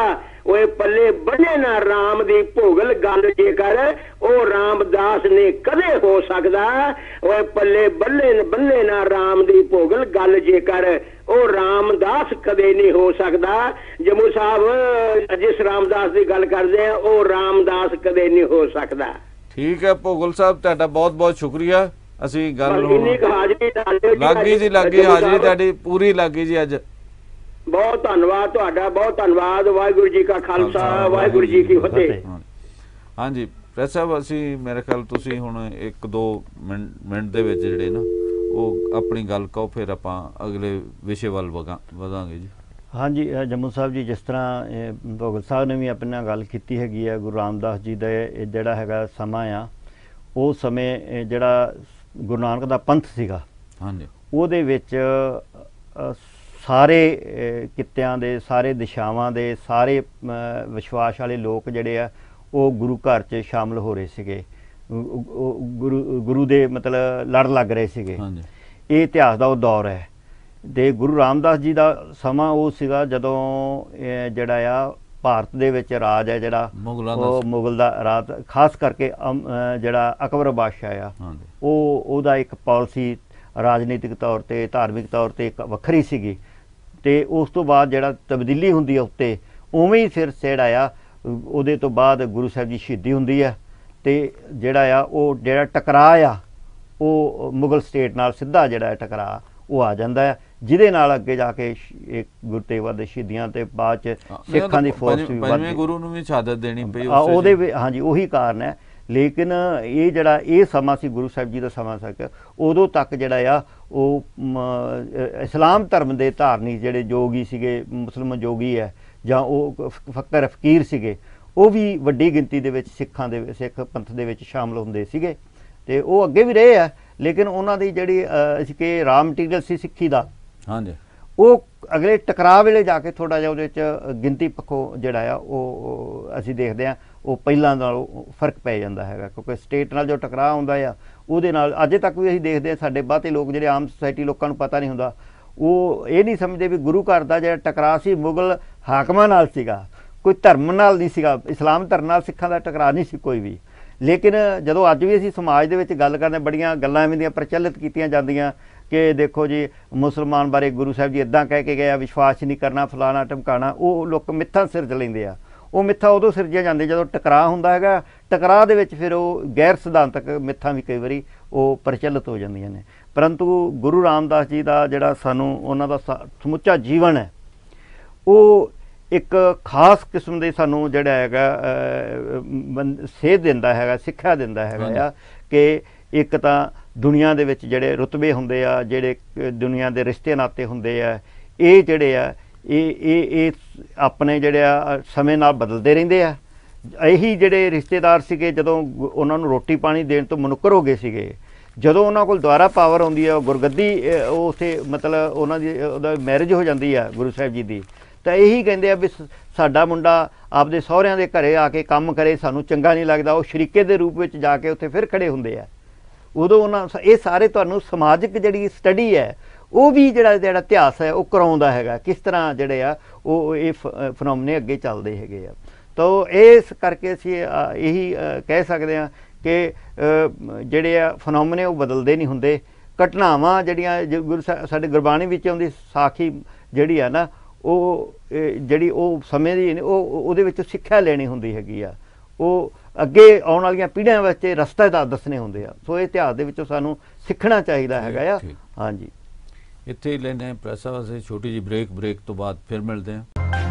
ਓਏ ਪੱਲੇ ਬੰਨੇ ਨਾ ਰਾਮ ਦੀ ਭੋਗਲ ਗੱਲ ਜੇਕਰ ਉਹ ਰਾਮਦਾਸ ਨੇ ਕਦੇ ਹੋ ਸਕਦਾ। ਓਏ ਪੱਲੇ ਬੰਨੇ ਨਾ ਰਾਮ ਦੀ ਭੋਗਲ ਗੱਲ ਜੇਕਰ ਉਹ ਰਾਮਦਾਸ ਕਦੇ ਨਹੀਂ ਹੋ ਸਕਦਾ। ਜੰਮੂ ਸਾਹਿਬ ਜਿਸ ਰਾਮਦਾਸ ਦੀ ਗੱਲ ਕਰਦੇ ਆ ਉਹ ਰਾਮਦਾਸ ਕਦੇ ਨਹੀਂ ਹੋ ਸਕਦਾ। ਠੀਕ ਹੈ ਭੋਗਲ ਸਾਹਿਬ, ਤੁਹਾਡਾ ਬਹੁਤ ਬਹੁਤ ਸ਼ੁਕਰੀਆ। ਅਸੀਂ ਗੱਲ ਲੱਗੀ ਜੀ ਹਾਜ਼ਰੀ ਤੁਹਾਡੀ ਪੂਰੀ ਲੱਗੀ ਜੀ ਅੱਜ। ਬਹੁਤ ਧੰਨਵਾਦ ਤੁਹਾਡਾ, ਬਹੁਤ ਧੰਨਵਾਦ। ਵਾਹਿਗੁਰੂ ਜੀ ਕਾ ਖਾਲਸਾ, ਵਾਹਿਗੁਰੂ ਜੀ ਕੀ ਫਤਿਹ। ਹਾਂਜੀ ਪ੍ਰੈਸ ਸਾਹਿਬ, ਅਸੀਂ ਮੇਰੇ ਖਿਆਲ ਤੁਸੀਂ ਹੁਣ 1-2 ਮਿੰਟ ਦੇ ਵਿੱਚ ਜਿਹੜੇ ਨਾ ਉਹ ਆਪਣੀ ਗੱਲ ਕਹੋ, ਫਿਰ ਆਪਾਂ ਅਗਲੇ ਵਿਸ਼ੇ ਵੱਲ ਵਧਾਂਗੇ ਜੀ। ਹਾਂਜੀ ਜੰਮੂ ਸਾਹਿਬ ਜੀ, ਜਿਸ ਤਰ੍ਹਾਂ ਭੋਗਲ ਸਾਹਿਬ ਨੇ ਵੀ ਆਪਣੇ ਨਾਲ ਗੱਲ ਕੀਤੀ ਹੈਗੀ ਆ, ਗੁਰੂ ਰਾਮਦਾਸ ਜੀ ਦਾ ਜਿਹੜਾ ਹੈਗਾ ਸਮਾਂ ਆ, ਉਹ ਸਮੇਂ ਜਿਹੜਾ ਗੁਰੂ ਨਾਨਕ ਦਾ ਪੰਥ ਸੀਗਾ, ਹਾਂਜੀ, ਉਹਦੇ ਵਿੱਚ ਸਾਰੇ ਕਿੱਤਿਆਂ ਦੇ, ਸਾਰੇ ਦਿਸ਼ਾਵਾਂ ਦੇ, ਸਾਰੇ ਵਿਸ਼ਵਾਸ ਵਾਲੇ ਲੋਕ ਜਿਹੜੇ ਆ ਉਹ ਗੁਰੂ ਘਰ 'ਚ ਸ਼ਾਮਲ ਹੋ ਰਹੇ ਸੀਗੇ, ਗੁਰੂ ਦੇ ਮਤਲਬ ਲੜ ਲੱਗ ਰਹੇ ਸੀਗੇ। ਇਹ ਇਤਿਹਾਸ ਦਾ ਉਹ ਦੌਰ ਹੈ। ਅਤੇ ਗੁਰੂ ਰਾਮਦਾਸ ਜੀ ਦਾ ਸਮਾਂ ਉਹ ਸੀਗਾ ਜਦੋਂ ਜਿਹੜਾ ਆ ਭਾਰਤ ਦੇ ਵਿੱਚ ਰਾਜ ਹੈ ਜਿਹੜਾ ਉਹ ਮੁਗਲ ਦਾ ਰਾਜ, ਖਾਸ ਕਰਕੇ ਜਿਹੜਾ ਅਕਬਰ ਬਾਦਸ਼ਾਹ ਆ, ਉਹਦਾ ਇੱਕ ਪਾਲਿਸੀ ਰਾਜਨੀਤਿਕ ਤੌਰ 'ਤੇ, ਧਾਰਮਿਕ ਤੌਰ 'ਤੇ ਇੱਕ ਵੱਖਰੀ ਸੀਗੀ। ਅਤੇ ਉਸ ਤੋਂ ਬਾਅਦ ਜਿਹੜਾ ਤਬਦੀਲੀ ਹੁੰਦੀ ਹੈ ਉੱਤੇ, ਉਵੇਂ ਹੀ ਫਿਰ ਜਿਹੜਾ ਆ ਉਹਦੇ ਤੋਂ ਬਾਅਦ ਗੁਰੂ ਸਾਹਿਬ ਦੀ ਸ਼ਹੀਦੀ ਹੁੰਦੀ ਹੈ। ਅਤੇ ਜਿਹੜਾ ਆ ਉਹ ਜਿਹੜਾ ਟਕਰਾਅ ਆ ਉਹ ਮੁਗਲ ਸਟੇਟ ਨਾਲ ਸਿੱਧਾ ਜਿਹੜਾ ਟਕਰਾਅ ਉਹ ਆ ਜਾਂਦਾ ਹੈ, ਜਿਹਦੇ ਨਾਲ ਅੱਗੇ ਜਾ ਕੇ ਗੁਰੂ ਤੇਗ ਬਹਾਦਰ ਸ਼ਹੀਦੀਆਂ ਤੇ ਬਾਅਦ 'ਚ ਸਿੱਖਾਂ ਦੀ ਫੌਜ ਵੀ ਪੰਜਵੇਂ ਗੁਰੂ ਨੂੰ ਵੀ ਸ਼ਹਾਦਤ ਦੇਣੀ ਪਈ ਉਹਦੇ। ਹਾਂਜੀ ਉਹੀ ਕਾਰਨ ਹੈ। ਲੇਕਿਨ ਇਹ ਜਿਹੜਾ ਇਹ ਸਮਾਂ ਸੀ ਗੁਰੂ ਸਾਹਿਬ ਜੀ ਦਾ ਸਮਾਂ ਸੀ, ਉਦੋਂ ਤੱਕ ਜਿਹੜਾ ਆ ਉਹ ਇਸਲਾਮ ਧਰਮ ਦੇ ਧਾਰਨੀ ਜਿਹੜੇ ਜੋਗੀ ਸੀਗੇ, ਮੁਸਲਮਾਨ ਜੋਗੀ ਹੈ ਜਾਂ ਉਹ ਫਕਰ ਫਕੀਰ ਸੀਗੇ, ਉਹ ਵੀ ਵੱਡੀ ਗਿਣਤੀ ਦੇ ਵਿੱਚ ਸਿੱਖ ਪੰਥ ਦੇ ਵਿੱਚ ਸ਼ਾਮਲ ਹੁੰਦੇ ਸੀਗੇ। ਅਤੇ ਉਹ ਅੱਗੇ ਵੀ ਰਹੇ ਆ, ਲੇਕਿਨ ਉਹਨਾਂ ਦੀ ਜਿਹੜੀ ਅਸੀਂ ਕਿ ਰਾ ਮਟੀਰੀਅਲ ਸੀ ਸਿੱਖੀ ਦਾ, ਹਾਂਜੀ, ਉਹ ਅਗਲੇ ਟਕਰਾਅ ਵੇਲੇ ਜਾ ਕੇ ਥੋੜ੍ਹਾ ਜਿਹਾ ਉਹਦੇ 'ਚ ਗਿਣਤੀ ਪੱਖੋਂ ਜਿਹੜਾ ਆ ਉਹ ਅਸੀਂ ਦੇਖਦੇ ਹਾਂ ਉਹ ਪਹਿਲਾਂ ਨਾਲੋਂ ਫਰਕ ਪੈ ਜਾਂਦਾ ਹੈਗਾ, ਕਿਉਂਕਿ ਸਟੇਟ ਨਾਲ ਜੋ ਟਕਰਾਅ ਹੁੰਦਾ ਆ ਉਹਦੇ ਨਾਲ ਅਜੇ ਤੱਕ ਵੀ ਅਸੀਂ ਦੇਖਦੇ ਹਾਂ ਸਾਡੇ ਬਹੁਤੇ ਲੋਕ ਜਿਹੜੇ ਆਮ ਸੁਸਾਇਟੀ ਲੋਕਾਂ ਨੂੰ ਪਤਾ ਨਹੀਂ ਹੁੰਦਾ, ਉਹ ਇਹ ਨਹੀਂ ਸਮਝਦੇ ਵੀ ਗੁਰੂ ਘਰ ਦਾ ਜਿਹੜਾ ਟਕਰਾਅ ਸੀ ਮੁਗਲ ਹਾਕਮਾਂ ਨਾਲ ਸੀਗਾ, ਕੋਈ ਧਰਮ ਨਾਲ ਨਹੀਂ ਸੀਗਾ। ਇਸਲਾਮ ਧਰਮ ਨਾਲ ਸਿੱਖਾਂ ਦਾ ਟਕਰਾਅ ਨਹੀਂ ਸੀ ਕੋਈ ਵੀ। ਲੇਕਿਨ ਜਦੋਂ ਅੱਜ ਵੀ ਅਸੀਂ ਸਮਾਜ ਦੇ ਵਿੱਚ ਗੱਲ ਕਰਦੇ, ਬੜੀਆਂ ਗੱਲਾਂ ਐਵੇਂ ਦੀਆਂ ਪ੍ਰਚਲਿਤ ਕੀਤੀਆਂ ਜਾਂਦੀਆਂ ਕਿ ਦੇਖੋ ਜੀ ਮੁਸਲਮਾਨ ਬਾਰੇ ਗੁਰੂ ਸਾਹਿਬ ਜੀ ਇੱਦਾਂ ਕਹਿ ਕੇ ਗਏ ਆ, ਵਿਸ਼ਵਾਸ ਨਹੀਂ ਕਰਨਾ, ਫਲਾਣਾ ਢਮਕਾਣਾ, ਉਹ ਲੋਕ ਮਿੱਥਾਂ ਸਿਰਜ ਲੈਂਦੇ ਆ। ਉਹ ਮਿੱਥਾਂ ਉਦੋਂ ਸਿਰਜੀਆਂ ਜਾਂਦੀਆਂ ਜਦੋਂ ਟਕਰਾਅ ਹੁੰਦਾ ਹੈਗਾ। ਟਕਰਾਅ ਦੇ ਵਿੱਚ ਫਿਰ ਉਹ ਗੈਰ ਸਿਧਾਂਤਕ ਮਿੱਥਾਂ ਵੀ ਕਈ ਵਾਰੀ ਉਹ ਪ੍ਰਚਲਿਤ ਹੋ ਜਾਂਦੀਆਂ ਨੇ। ਪਰੰਤੂ ਗੁਰੂ ਰਾਮਦਾਸ ਜੀ ਦਾ ਜਿਹੜਾ ਸਾਨੂੰ ਉਹਨਾਂ ਦਾ ਸਮੁੱਚਾ ਜੀਵਨ ਹੈ ਉਹ ਇੱਕ ਖਾਸ ਕਿਸਮ ਦੇ ਸਾਨੂੰ ਜਿਹੜਾ ਹੈਗਾ ਸੇਧ ਦਿੰਦਾ ਹੈਗਾ, ਸਿੱਖਿਆ ਦਿੰਦਾ ਹੈਗਾ ਆ ਕਿ ਇੱਕ ਤਾਂ ਦੁਨੀਆ ਦੇ ਵਿੱਚ ਜਿਹੜੇ ਰੁਤਬੇ ਹੁੰਦੇ ਆ, ਜਿਹੜੇ ਦੁਨੀਆ ਦੇ ਰਿਸ਼ਤੇ ਨਾਤੇ ਹੁੰਦੇ ਆ, ਇਹ ਜਿਹੜੇ ਆ ਇਹ ਆਪਣੇ ਜਿਹੜੇ ਆ ਸਮੇਂ ਨਾਲ ਬਦਲਦੇ ਰਹਿੰਦੇ ਆ। ਇਹੀ ਜਿਹੜੇ ਰਿਸ਼ਤੇਦਾਰ ਸੀਗੇ ਜਦੋਂ ਉਹਨਾਂ ਨੂੰ ਰੋਟੀ ਪਾਣੀ ਦੇਣ ਤੋਂ ਮੁਨੱਕਰ ਹੋ ਗਏ ਸੀਗੇ, ਜਦੋਂ ਉਹਨਾਂ ਕੋਲ ਦੁਬਾਰਾ ਪਾਵਰ ਆਉਂਦੀ ਹੈ, ਗੁਰਗੱਦੀ ਉੱਥੇ ਮਤਲਬ ਉਹਨਾਂ ਦੀ ਉਹਦਾ ਮੈਰਿਜ ਹੋ ਜਾਂਦੀ ਆ ਗੁਰੂ ਸਾਹਿਬ ਜੀ ਦੀ, ਤਾਂ ਇਹੀ ਕਹਿੰਦੇ ਆ ਵੀ ਸਾਡਾ ਮੁੰਡਾ ਆਪਦੇ ਸਹੁਰਿਆਂ ਦੇ ਘਰੇ ਆ ਕੇ ਕੰਮ ਕਰੇ, ਸਾਨੂੰ ਚੰਗਾ ਨਹੀਂ ਲੱਗਦਾ। ਉਹ ਸ਼ਰੀਕੇ ਦੇ ਰੂਪ ਵਿੱਚ ਜਾ ਕੇ ਉੱਥੇ ਫਿਰ ਖੜੇ ਹੁੰਦੇ ਆ। ਉਦੋਂ ਉਹਨਾਂ ਇਹ ਸਾਰੇ ਤੁਹਾਨੂੰ ਸਮਾਜਿਕ ਜਿਹੜੀ ਸਟੱਡੀ ਹੈ ਉਹ ਵੀ ਜਿਹੜਾ ਇਤਿਹਾਸ ਹੈ ਉਹ ਕਰਾਉਂਦਾ ਹੈਗਾ, ਕਿਸ ਤਰ੍ਹਾਂ ਜਿਹੜੇ ਆ ਉਹ ਇਹ ਫਨੋਮਨੇ ਅੱਗੇ ਚੱਲਦੇ ਹੈਗੇ ਆ। ਤਾਂ ਇਸ ਕਰਕੇ ਅਸੀਂ ਇਹੀ ਕਹਿ ਸਕਦੇ ਹਾਂ ਕਿ ਜਿਹੜੇ ਆ ਫਨੋਮਨੇ ਉਹ ਬਦਲਦੇ ਨਹੀਂ ਹੁੰਦੇ। ਘਟਨਾਵਾਂ ਜਿਹੜੀਆਂ ਸਾਡੇ ਗੁਰਬਾਣੀ ਵਿੱਚ ਆਉਂਦੀ ਸਾਖੀ ਜਿਹੜੀ ਆ ਨਾ, ਉਹ ਜਿਹੜੀ ਉਹ ਸਮੇਂ ਦੀ ਉਹਦੇ ਵਿੱਚ ਸਿੱਖਿਆ ਲੈਣੀ ਹੁੰਦੀ ਹੈਗੀ ਆ। ਉਹ ਅੱਗੇ ਆਉਣ ਵਾਲੀਆਂ ਪੀੜ੍ਹੀਆਂ ਵਿੱਚ ਰਸਤੇ ਦਾ ਦੱਸਣੇ ਹੁੰਦੇ ਆ। ਸੋ ਇਹ ਇਤਿਹਾਸ ਦੇ ਵਿੱਚੋਂ ਸਾਨੂੰ ਸਿੱਖਣਾ ਚਾਹੀਦਾ ਹੈਗਾ ਆ। ਹਾਂਜੀ, ਇੱਥੇ ਹੀ ਲੈਂਦੇ ਹਾਂ ਪ੍ਰੈਸ ਵਾਸਤੇ ਛੋਟੀ ਜਿਹੀ ਬ੍ਰੇਕ ਤੋਂ ਬਾਅਦ ਫਿਰ ਮਿਲਦੇ ਹਾਂ।